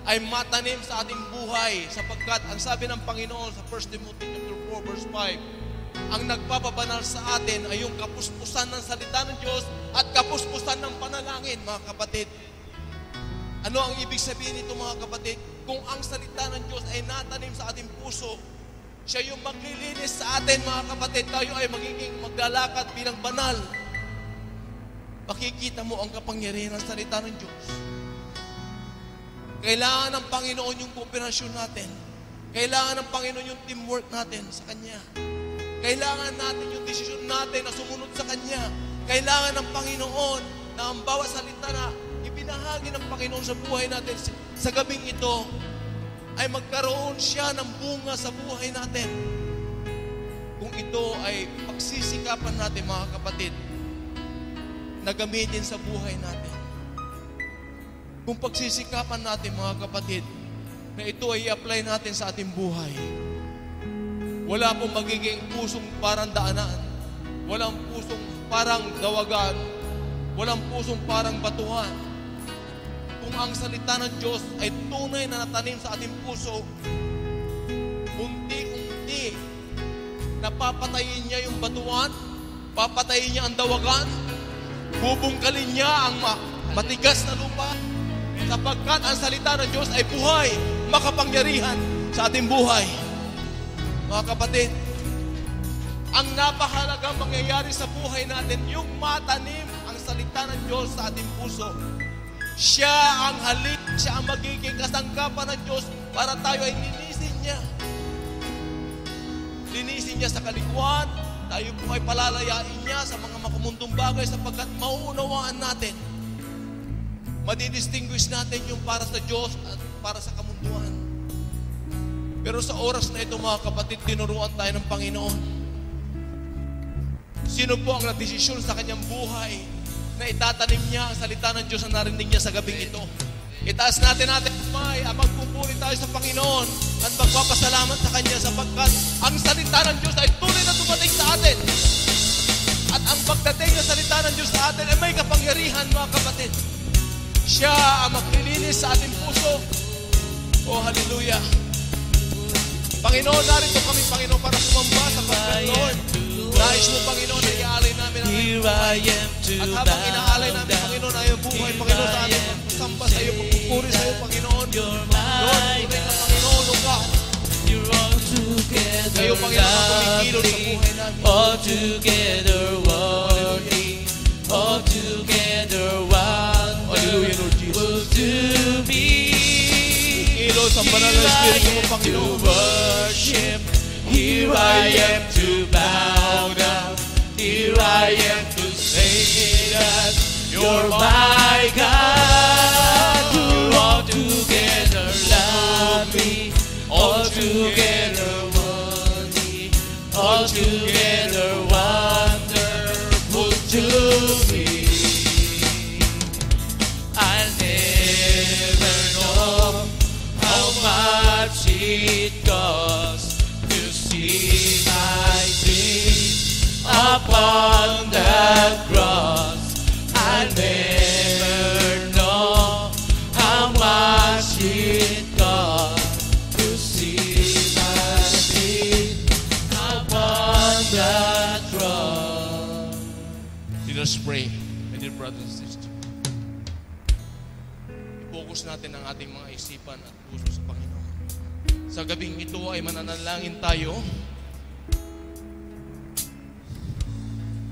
ay matanim sa ating buhay, sapagkat ang sabi ng Panginoon sa 1 Timothy 4 verse 5, ang nagpapabanal sa atin ay yung kapuspusan ng salita ng Diyos at kapuspusan ng panalangin, mga kapatid. Ano ang ibig sabihin nito, mga kapatid? Kung ang salita ng Diyos ay natanim sa ating puso, siya yung maglilinis sa atin, mga kapatid. Tayo ay magiging maglalakad bilang banal. Makikita mo ang kapangyarihan ng salita ng Diyos. Kailangan ng Panginoon yung kooperasyon natin. Kailangan ng Panginoon yung teamwork natin sa Kanya. Kailangan natin yung desisyon natin na sumunod sa Kanya. Kailangan ng Panginoon na ang bawat salita na ibinahagi ng Panginoon sa buhay natin sa gabing ito ay magkaroon siya ng bunga sa buhay natin. Kung ito ay pagsisikapan natin, mga kapatid, na gamitin sa buhay natin. Kung pagsisikapan natin, mga kapatid, na ito ay i-apply natin sa ating buhay, wala pong magiging pusong parang daanan, walang pusong parang dawagan, walang pusong parang batuhan. Kung ang salita ng Diyos ay tunay na natanim sa ating puso, unti-unti napapatayin niya yung batuhan, papatayin niya ang dawagan, bubungkalin niya ang matigas na lupa, sapagkat ang salita ng Diyos ay buhay, makapangyarihan sa ating buhay. Mga kapatid, ang napahalagang mangyayari sa buhay natin, yung matanim ang salita ng Diyos sa ating puso. Siya ang halip, siya ang magiging kasangkapan ng Diyos para tayo ay linisin niya. Linisin niya sa kalikuan, tayo po ay palalayain niya sa mga makamundong bagay sapagkat mauunawaan natin. Madidistinguish natin yung para sa Diyos at para sa kamunduan. Pero sa oras na ito, mga kapatid, tinuruan tayo ng Panginoon. Sino po ang nagdesisyon sa kanyang buhay na itatanim niya ang salita ng Diyos na narinig niya sa gabing ito? Itaas natin kamay at magpupuri tayo sa Panginoon at magpapasalamat sa Kanya sapagkat ang salita ng Diyos ay tunay na dumating sa atin. At ang pagdating ng salita ng Diyos sa atin ay may kapangyarihan, mga kapatid. Siya ang maglilinis sa ating puso. Oh, hallelujah. Panginoon, narito kami, Panginoon, para sumamba sa Panginoon. Nais mo, Panginoon, na iaalay namin ang aming buhay. At habang inaalay namin, Panginoon, ang iyong buhay, Panginoon, sa ating pagsamba sa iyo, pagpupuri sa iyo, Panginoon. Lord, tunay ka, Panginoon, O God. Kayo, Panginoon, ang kumikilod sa buhay namin. Altogether worthy, altogether wonderful. Hallelujah, Lord Jesus. To be Ilod sa banal na Espiritu mo, Panginoon. Worship. Here I am to bow down. Here I am to say that you're my God. You're altogether lovely, altogether worthy, altogether wonderful to me. I'll never know how much it costs to see my sin upon the cross. I'll never know how much it costs to see my sin upon the cross. Let us pray, my dear brothers and sisters. I-focus natin ang ating mga isipan at puso sa Panginoon. Sa gabing ito ay mananalangin tayo.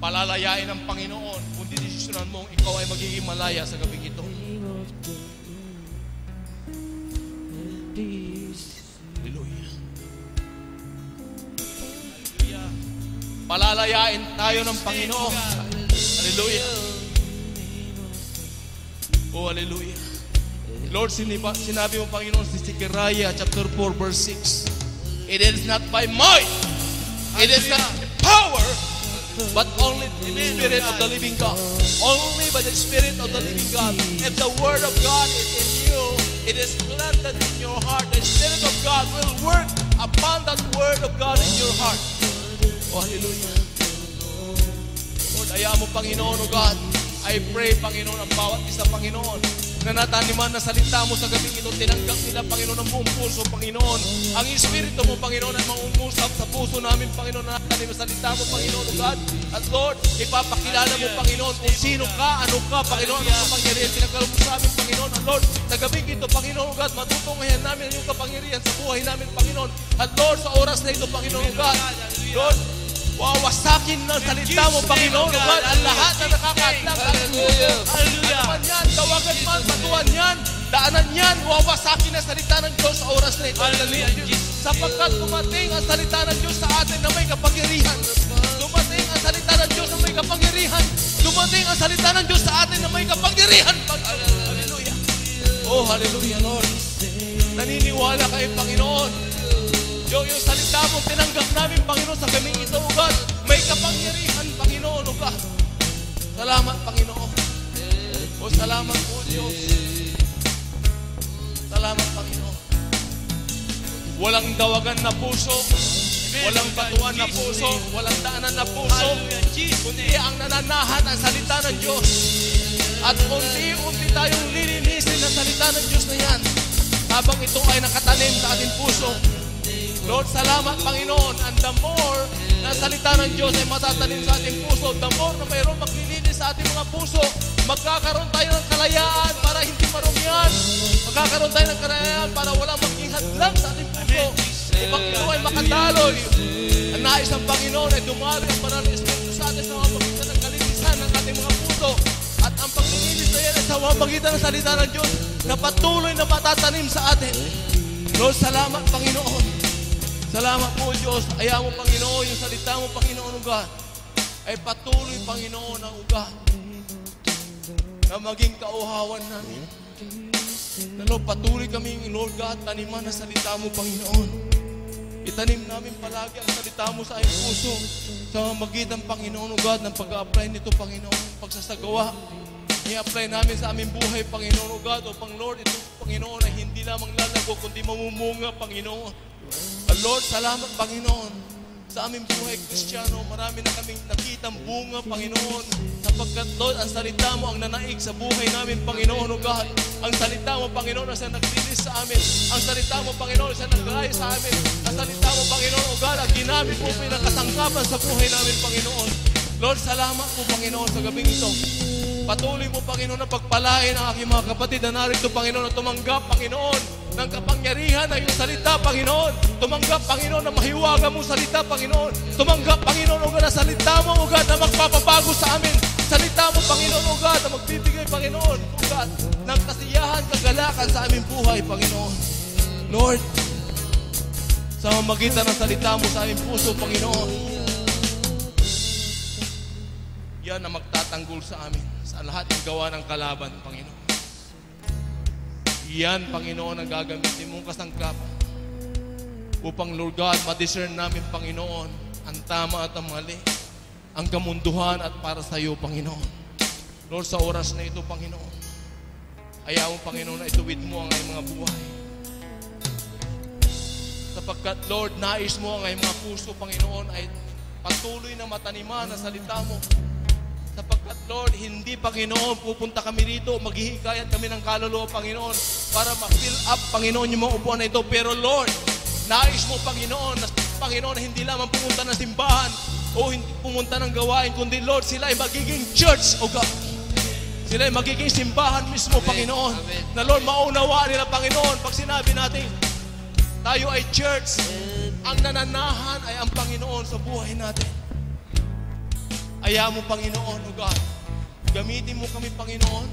Palalayain ng Panginoon kung didesisyonan mong ikaw ay magiging malaya sa gabing ito. Hallelujah. Hallelujah. Palalayain tayo ng Panginoon. Hallelujah. Oh, hallelujah. Lord, sinabi mo, Panginoon, si Zechariah chapter 4 verse 6, it is not by might, it is not by power, but only by the Spirit of the living God. Only by the Spirit of the living God. If the Word of God is in you, it is planted in your heart. The Spirit of God will work upon that Word of God in your heart. Oh, hallelujah. Lord, ayaw mo, Panginoon, O God. I pray, Panginoon, ang bawat isa, Panginoon, na nataniman na salita mo sa gabing ito, tinanggap nila, Panginoon, ang buong puso, Panginoon. Ang Espiritu mo, Panginoon, ay mangungusap sa puso namin, Panginoon, na natanim ang salita mo, Panginoon, O God. At Lord, ipapakilala mo, Panginoon, kung sino ka, ano ka, Panginoon, ang kapangyarihan, tinagkalo mo sa amin, Panginoon. At Lord, sa gabing ito, Panginoon, O God, matutunghayan namin ang iyong kapangyarihan sa buhay namin, Panginoon. At Lord, sa oras na ito, Panginoon, O God, Lord, wawasakin ng salita mo, Panginoon, O God, ang lahat na nakakadlang. Hallelujah. Hallelujah. Ano man yan, tawagan man, batuan yan, daanan yan, wawasakin ang salita ng Diyos sa oras na ito. Hallelujah. Sapagkat dumating ang salita ng Diyos sa atin na may kapangyarihan. Dumating ang salita ng Diyos na may kapangyarihan. Dumating ang salita ng Diyos sa atin na may kapangyarihan. Hallelujah. Oh, hallelujah, Lord. Naniniwala kayo, Panginoon. Yung salita mo, tinanggap namin, Panginoon, sa kaming ito, O God. May kapangyarihan, Panginoon, O God. Salamat, Panginoon. O salamat po, Diyos. Salamat, Panginoon. Walang dawagan na puso, walang batuan na puso, walang daanan na puso, kundi ang nananahan ang salita ng Diyos. At unti-unti tayong lilinisin ang salita ng Diyos na yan habang ito ay nakatanim sa ating puso. Lord, salamat, Panginoon. And the more na salita ng Diyos ay matatanim sa ating puso, the more na mayroon maglilinis sa ating mga puso, magkakaroon tayo ng kalayaan para hindi marumihan. Magkakaroon tayo ng kalayaan para walang maging hadlang sa ating puso. Upang ito ay makadaloy. Ang nais ng Panginoon ay dumaloy ang banal na Espiritu sa atin sa mga pagitan ng kalinisan ng ating mga puso. At ang paglilinis na yan ay sa mga pagitan ng salita ng Diyos na patuloy na matatanim sa atin. Lord, salamat, Panginoon. Salamat po, Diyos. Ayaw mo, Panginoon, yung salita mo, Panginoon, O God, ay patuloy, Panginoon, ang ugat na maging kauhawan namin. Na Lord, patuloy kaming, Lord God, taniman na salita mo, Panginoon. Itanim namin palagi ang salita mo sa aming puso sa magitan, Panginoon, O God, ng pag-a-apply nito, Panginoon, pagsasagawa i-apply namin sa aming buhay, Panginoon, O God, O Lord, ito, Panginoon, ay hindi lamang lalago, kundi mamumunga, Panginoon. Lord, salamat, Panginoon, sa aming buhay, Kristiyano, marami na kaming nakitang bunga, Panginoon, sapagkat, Lord, ang salita mo ang nanaig sa buhay namin, Panginoon, O God. Ang salita mo, Panginoon, ang naglilis sa amin. Ang salita mo, Panginoon, ang nag-gaya sa amin. Ang salita mo, Panginoon, O God, ang ginamit mo pinakasangkapan sa buhay namin, Panginoon. Lord, salamat po, Panginoon, sa gabing ito. Patuloy mo, Panginoon, na pagpalain ang aking mga kapatid na narito, Panginoon, na tumanggap, Panginoon, ng kapangyarihan ng iyong salita, Panginoon. Tumanggap, Panginoon, na mahiwaga mong salita, Panginoon. Tumanggap, Panginoon, O God, na salita mo, O God, na magpapabago sa amin. Salita mo, Panginoon, O God, na magbibigay, Panginoon, O God, ng kasiyahan, kagalakan sa aming buhay, Panginoon. Lord, sa mamagitan ng salita mo sa aming puso, Panginoon, yan na magtatanggol sa amin sa lahat ng gawa ng kalaban, Panginoon. Yan, Panginoon, ang gagamitin mong kasangkapan upang, Lord God, ma-discern namin, Panginoon, ang tama at ang mali, ang kamunduhan at para sa iyo, Panginoon. Lord, sa oras na ito, Panginoon, ayaw mo, Panginoon, na ituwid mo ang aming mga buhay. Sapagkat, Lord, nais mo ang aming mga puso, Panginoon, ay patuloy na mataniman ang salita mo. Sapagkat, Lord, hindi, Panginoon, pupunta kami rito, maghihikayat kami ng kaluluwa, Panginoon, para ma-fill up, Panginoon, yung mga upuan na ito. Pero, Lord, nais mo, Panginoon, na Panginoon, hindi lamang pumunta ng simbahan o hindi pumunta ng gawain, kundi, Lord, sila ay magiging church, O God. Sila ay magiging simbahan mismo, Panginoon. Na, Lord, maunawaan nila, Panginoon, pag sinabi natin, tayo ay church, ang nananahan ay ang Panginoon sa buhay natin. Ayaw mo, Panginoon, O God, gamitin mo kami, Panginoon,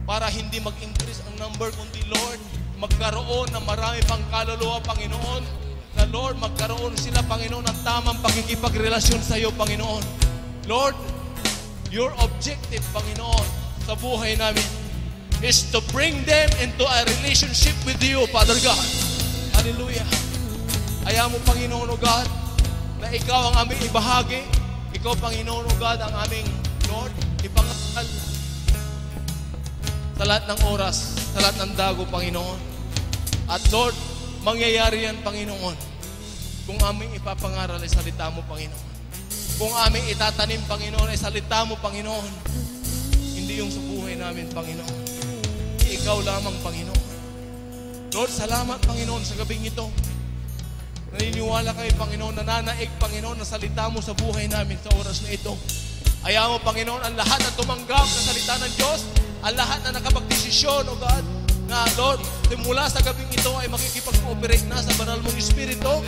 para hindi mag-increase ang number, kundi, Lord, magkaroon ng marami pang kaluluwa, Panginoon, na, Lord, magkaroon sila, Panginoon, ng tamang pakikipagrelasyon sa iyo, Panginoon. Lord, your objective, Panginoon, sa buhay namin is to bring them into a relationship with you, Father God. Hallelujah. Ayaw mo, Panginoon, O God, na ikaw ang aming ibahagi. Ikaw, Panginoon, O God, ang aming, Lord, ipangal sa lahat ng oras, sa lahat ng dago, Panginoon. At, Lord, mangyayari yan, Panginoon, kung aming ipapangaral ay salita mo, Panginoon. Kung aming itatanim, Panginoon, ay salita mo, Panginoon. Hindi yung sa buhay namin, Panginoon. Ikaw lamang, Panginoon. Lord, salamat, Panginoon, sa gabing ito. Naniniwala kami, Panginoon, nananaig, Panginoon, na salita mo sa buhay namin sa oras na ito. Ayaw mo, Panginoon, ang lahat na tumanggap sa salita ng Diyos, ang lahat na nakapagdesisyon, O God, na, Lord, mula sa gabing ito ay makikipag-cooperate na sa banal mong Espiritu.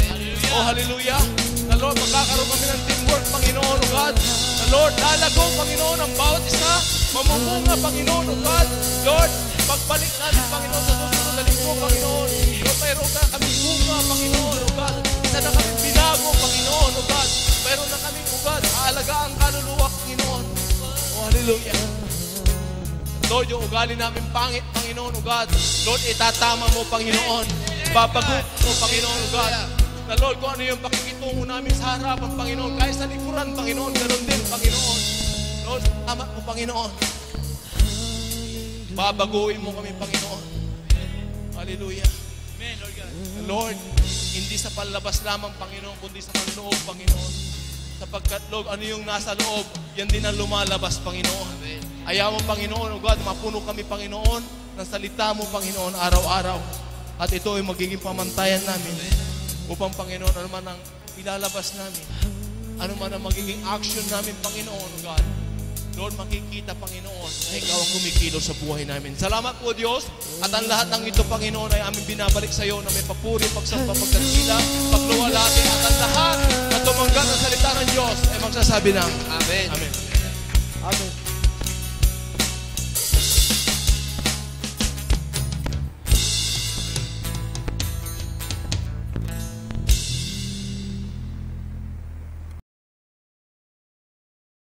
O, hallelujah. Na, Lord, magkakaroon kami ng teamwork, Panginoon, O God. Na, Lord, lalago, Panginoon, ang bawat isa, mamumunga, Panginoon, O God. Lord, pagbalik natin, Panginoon, sa susunod na linggo, Panginoon. Lord, mayroon na kami bunga, Panginoon, O God. Isa na kami binago, Panginoon, O God. Mayroon na kami, O God, aalagaan kaluluwa, Panginoon. O, hallelujah. Lord, yung ugali namin pangit, Panginoon, O God. Lord, itatama mo, Panginoon. Babago mo, Panginoon, O God. Na, Lord, kung ano yung pakikitungo namin sa harapan, Panginoon, kahit sa likuran, Panginoon, ganun din, Panginoon. Lord, tama mo, Panginoon. Babaguhin mo kami, Panginoon. Hallelujah. Amen, Lord God. Lord, hindi sa panlabas lamang, Panginoon, kundi sa panloob, Panginoon. Sapagkat, Lord, ano yung nasa loob, yan din ang lumalabas, Panginoon. Amen. Ayaw mo, Panginoon, O God, mapuno kami, Panginoon, ng salita mo, Panginoon, araw-araw. At ito ay magiging pamantayan namin upang, Panginoon, ano man ang ilalabas namin, ano man ang magiging action namin, Panginoon, O God. Lord, makikita, Panginoon, na ikaw ang kumikilos sa buhay namin. Salamat po, Diyos. At ang lahat ng ito, Panginoon, ay aming binabalik sa iyo na may papuri, pagsampa, pagkakila, pagluwalhati, at ang lahat na tumanggap ng salita ng Diyos ay magsasabi ng Amen. Amen. Amen.